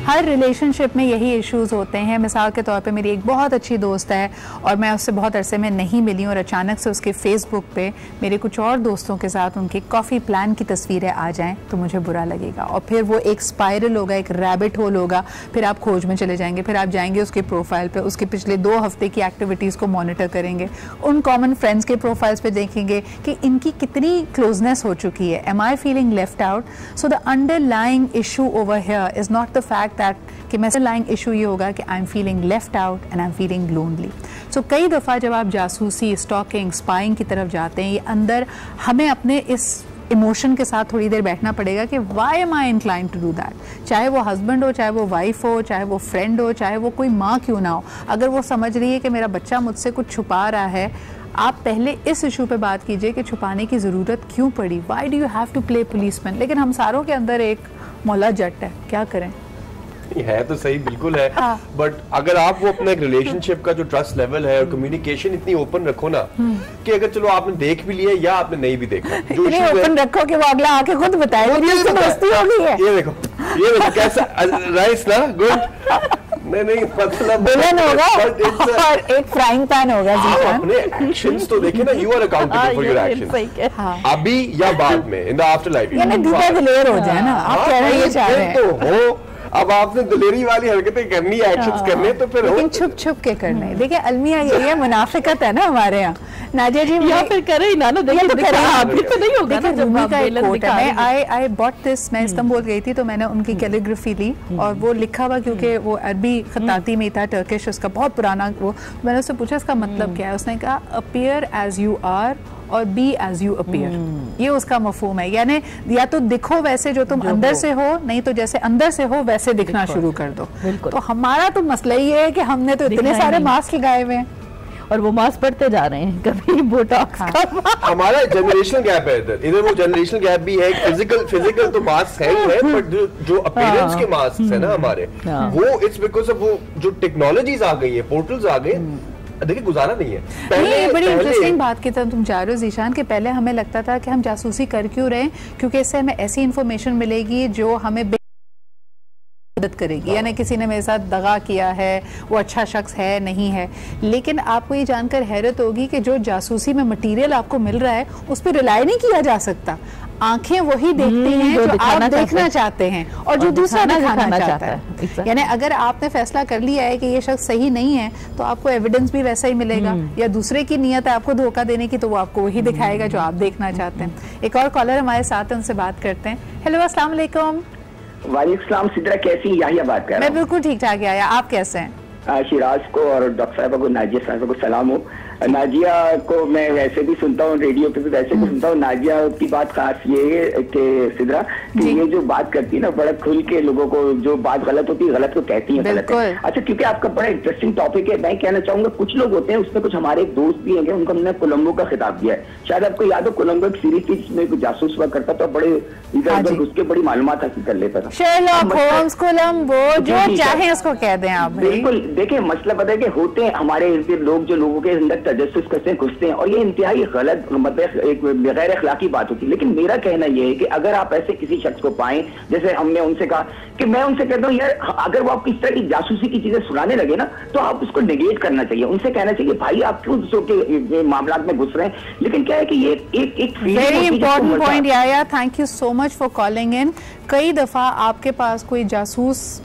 Her relationship में यही इश्यूज़ होते हैं। मिसाल के तौर पे मेरी एक बहुत अच्छी दोस्त है और मैं उससे बहुत अरसे में नहीं मिली और अचानक से उसके फेसबुक पे मेरे कुछ और दोस्तों के साथ उनके कॉफ़ी प्लान की तस्वीरें आ जाएं तो मुझे बुरा लगेगा, और फिर वो एक स्पाइरल होगा, एक रैबिट होल होगा। फिर आप खोज में चले जाएंगे, फिर आप जाएंगे उसके प्रोफाइल पे, उसके पिछले 2 हफ्ते की एक्टिविटीज़ को मॉनिटर करेंगे, उन कॉमन फ्रेंड्स के प्रोफाइल्स पे देखेंगे कि इनकी कितनी क्लोजनेस हो चुकी है। Am I feeling left out? So the underlying issue over here is not the fact कि अंडरलाइंग इशू ये होगा कि I am feeling left out and I am feeling lonely. So कई दफ़ा जब आप जासूसी, स्टॉकिंग, स्पाइंग की तरफ जाते हैं, ये अंदर हमें अपने इस इमोशन के साथ थोड़ी देर बैठना पड़ेगा कि why am I incline to do that. चाहे वो हस्बैंड हो, चाहे वो वाइफ हो, चाहे वो फ्रेंड हो, चाहे वो कोई माँ क्यों ना हो, अगर वो समझ रही है कि मेरा बच्चा मुझसे कुछ छुपा रहा है, आप पहले इस इशू पे बात कीजिए कि छुपाने की ज़रूरत क्यों पड़ी, why do you have to play policeman. लेकिन हम सारों के अंदर एक मौला जट है, क्या करें? है तो सही, बिल्कुल है। बट अगर आप वो अपना एक रिलेशनशिप का जो ट्रस्ट लेवल है और कम्युनिकेशन इतनी ओपन रखो ना कि अगर चलो आपने देख भी लिया या आपने नहीं भी देखा, जो इतनी ओपन रखो कि वो अगला आके खुद बताए, ये देखो कैसा राइस ना, गुड नहीं मतलब विलन होगा और एक फ्राइंग पैन होगा जीशान। अपने एक्शंस तो देखे ना, you are accountable for your actions, अभी या बाद में, इन द आफ्टर लाइफ। यानी दिलेर हो जाए ना, आप कह रहे हैं तो हो। अब आपने दिलेरी वाली हरकतें करनी है, एक्शंस करने, तो फिर लेकिन छुप छुप के करने। देखिए अलमिया, ये मुनाफिकत है ना हमारे यहाँ। नाजिया जी या फिर करे ही ना, देखिए तो नहीं होगा ना जब आप विलन दिखा रहे हैं। आई बॉट दिस, मैं इस्तांबुल गई थी तो मैंने उनकी कैलीग्राफी ली और वो लिखा हुआ, क्योंकि वो अरबी खताती में था, टर्किश, उसका बहुत पुराना वो। मैंने उससे पूछा इसका मतलब क्या है, उसने कहा अपीयर एज यू आर और बी एज यू अपीयर। ये उसका मफहूम है, यानी या तो दिखो वैसे जो तुम अंदर से हो, नहीं तो जैसे अंदर से हो वैसे दिखना शुरू कर दो। तो हमारा तो मसला ये है कि हमने तो इतने सारे मास्क लगाए हुए हैं और वो मास्क बढ़ते जा रहे हैं, कभी बोटॉक्स का। हमारा जनरेशनल गैप है इधर वो जनरेशनल गैप भी है। फिजिकल तो मास्क है, बट जो अपीयरेंस के मास्क है ना हमारे, वो इट्स बिकॉज ऑफ वो जो टेक्नोलॉजीज आ गई है, पोर्टल्स आ गए, देखिए गुजारा नहीं है। पहले बड़ी इंटरेस्टिंग बात की तरफ तुम जा रहे हो जीशान, कि पहले हमें लगता था कि हम जासूसी कर क्यों रहे हैं, क्योंकि इससे हमें ऐसी इंफॉर्मेशन मिलेगी जो हमें मदद करेगी, यानी किसी ने मेरे साथ दगा किया है, वो अच्छा शख्स है नहीं है। लेकिन आपको ये जानकर हैरत होगी कि जो जासूसी में मटेरियल आपको मिल रहा है उस पर रिलाई नहीं किया जा सकता। आंखें वही देखती हैं जो आप देखना चाहते हैं और जो दूसरा दिखाना चाहता है। यानी अगर आपने फैसला कर लिया है कि ये शख्स सही नहीं है तो आपको एविडेंस भी वैसा ही मिलेगा, या दूसरे की नियत है आपको धोखा देने की तो वो आपको वही दिखाएगा जो आप देखना चाहते हैं। एक और कॉलर हमारे साथ, उनसे बात करते हैं। हेलो, अस्सलाम वालेकुम। वालेकुम सलाम। सिद्रा कैसी? याहिया बात कर रहा हूं। मैं बिल्कुल ठीक ठाक याहिया, आप कैसे हैं? शिराज को और डॉक्टर साहब को, नाजिया साहब को सलाम हो। नाजिया को मैं वैसे भी सुनता हूँ, रेडियो पे भी वैसे भी सुनता हूँ। नाजिया की बात खास ये है कि सिद्रा कि ये जो बात करती है ना, बड़ा खुल के लोगों को, जो बात गलत होती है गलत को कहती है गलत है। अच्छा, क्योंकि आपका बड़ा इंटरेस्टिंग टॉपिक है, मैं कहना चाहूंगा कुछ लोग होते हैं, उसमें कुछ हमारे दोस्त भी हैं, उनको हमने कोलंबो का खिताब दिया है। शायद आपको याद हो, कोलंबो एक सीरीज थी जिसमें कोई जासूस हुआ करता था, बड़े इधर उधर घुस के बड़ी मालूमात हासिल कर लेता था। शेरलॉक होम्स, कोलंबो, जो चाहे उसको कह दें आप। बिल्कुल। देखिए मसला पता है कि होते हैं हमारे इर्द गिर्द लोग जो लोगों के अंदर तजस्सुस करते हैं, घुसते हैं, और ये इंतहाई गलत, मतलब एक गैर अखलाकी बात होती है। लेकिन मेरा कहना यह है कि अगर आप ऐसे किसी शख्स को पाएं, जैसे हमने उनसे कहा कि मैं उनसे कहता हूँ यार, अगर वो आपको इस तरह की जासूसी की चीजें सुनाने लगे ना तो आप उसको नेगेट करना चाहिए, उनसे कहना चाहिए भाई आप क्यों दूसरों के मामलात में घुस रहे हैं। लेकिन क्या है कि ये एक वेरी इंपॉर्टेंट पॉइंट याया, thank you so much for calling in. कई दफा आपके पास कोई जासूस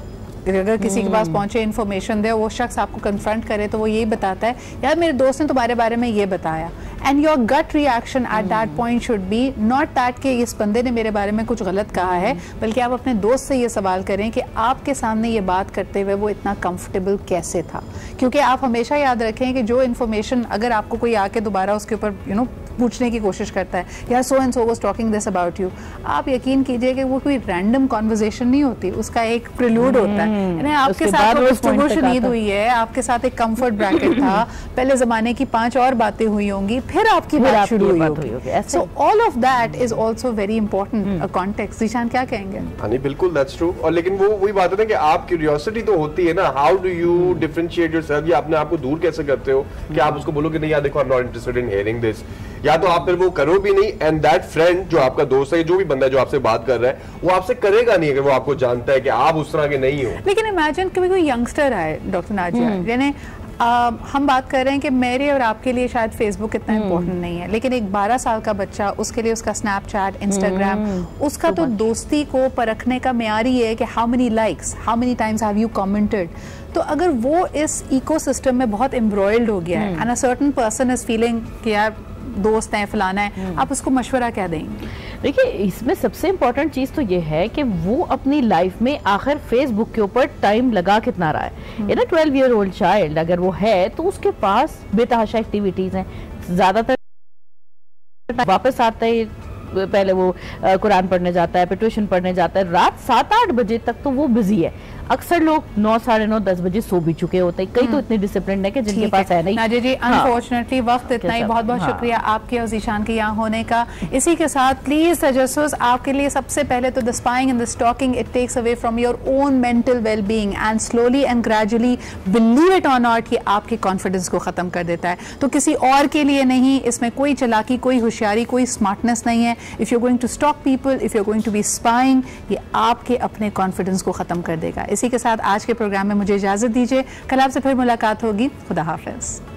अगर किसी के पास पहुंचे, इन्फॉर्मेशन दे, वो शख्स आपको कन्फ्रंट करे तो वो यही बताता है यार मेरे दोस्त ने तुम्हारे बारे में ये बताया, and your gut reaction at that point should be not that कि इस बंदे ने मेरे बारे में कुछ गलत कहा है, बल्कि आप अपने दोस्त से ये सवाल करें कि आपके सामने ये बात करते हुए वो इतना कंफर्टेबल कैसे था। क्योंकि आप हमेशा याद रखें कि जो इन्फॉर्मेशन अगर आपको कोई आके दोबारा उसके ऊपर पूछने की कोशिश करता है, यार सो and so was talking this about you, आप यकीन कीजिए कि वो कोई रैंडम कॉन्वर्सेशन नहीं होती, उसका एक प्रिल्यूड होता है। यानी आपके साथ गुफ्तगू नींद हुई है, आपके साथ एक कंफर्ट ब्रैकेट था, पहले जमाने की 5 और बातें हुई होंगी, फिर आपकी बात शुरू हुई होगी। So all of that is also very important context. Zeeshan क्या कहेंगे? नहीं बिल्कुल दैट्स ट्रू। और लेकिन वो वही बात है ना कि आप क्यूरियोसिटी तो होती है ना, how do you differentiate yourself, या अपने आप को दूर कैसे करते हो कि आप उसको बोलो कि नहीं यार देखो I am not interested in hearing this, या तो आप फिर वो करो भी नहीं, एंड दैट फ्रेंड जो आपका दोस्त है, जो भी बंदा जो आपसे बात कर रहा है, वो आपसे करेगा नहीं अगर वो आपको जानता है कि आप उस तरह के नहीं हो। लेकिन इमेजिन कभी कोई यंगस्टर आए डॉक्टर नाजिया, यानी हम बात कर रहे हैं कि मेरे और आपके लिए शायद फेसबुक इतना इम्पोर्टेंट नहीं है, लेकिन एक 12 साल का बच्चा, उसके लिए उसका स्नैपचैट, इंस्टाग्राम, उसका तो दोस्ती को परखने का मेयार ही है कि how many likes, how many times have you commented. तो अगर वो इस इकोसिस्टम में बहुत एम्ब्रॉयल्ड हो गया है and a certain person is feeling कि यार दोस्त हैं, फलाना है, आप उसको मशवरा क्या देंगे? देखिए इसमें सबसे इम्पोर्टेंट चीज़ तो ये है कि वो अपनी लाइफ में आखिर फेसबुक के ऊपर टाइम लगा कितना रहा है। ये ना 12 ईयर ओल्ड चाइल्ड अगर वो है तो उसके पास बेतहाशा एक्टिविटीज़ हैं, ज़्यादातर वापस आता है, पहले वो कुरान पढ़ने जाता है, फिर ट्यूशन पढ़ने जाता है, रात 7-8 बजे तक तो वो बिजी है। अक्सर लोग 9, साढ़े 9, 10 बजे सो भी चुके होते हैं, कई तो इतने डिसिप्लिन है कि जिनके पास है नहीं। नाजिया जी अनफॉर्चुनेटली वक्त इतना ही, बहुत बहुत शुक्रिया आपके और जीशान के यहाँ होने का। इसी के साथ प्लीज तजस्सुस आपके लिए सबसे पहले तो the spying and the stalking it takes away from your own mental well being and slowly and gradually believe it और नॉट कि आपके कॉन्फिडेंस को खत्म कर देता है। तो किसी और के लिए नहीं, इसमें कोई चालाकी, कोई होशियारी, कोई स्मार्टनेस नहीं है। If you are going to stalk people, if you are going to be spying, ये आपके अपने कॉन्फिडेंस को खत्म कर देगा। इसी के साथ आज के प्रोग्राम में मुझे इजाज़त दीजिए, कल आपसे फिर मुलाकात होगी। खुदा हाफिज़।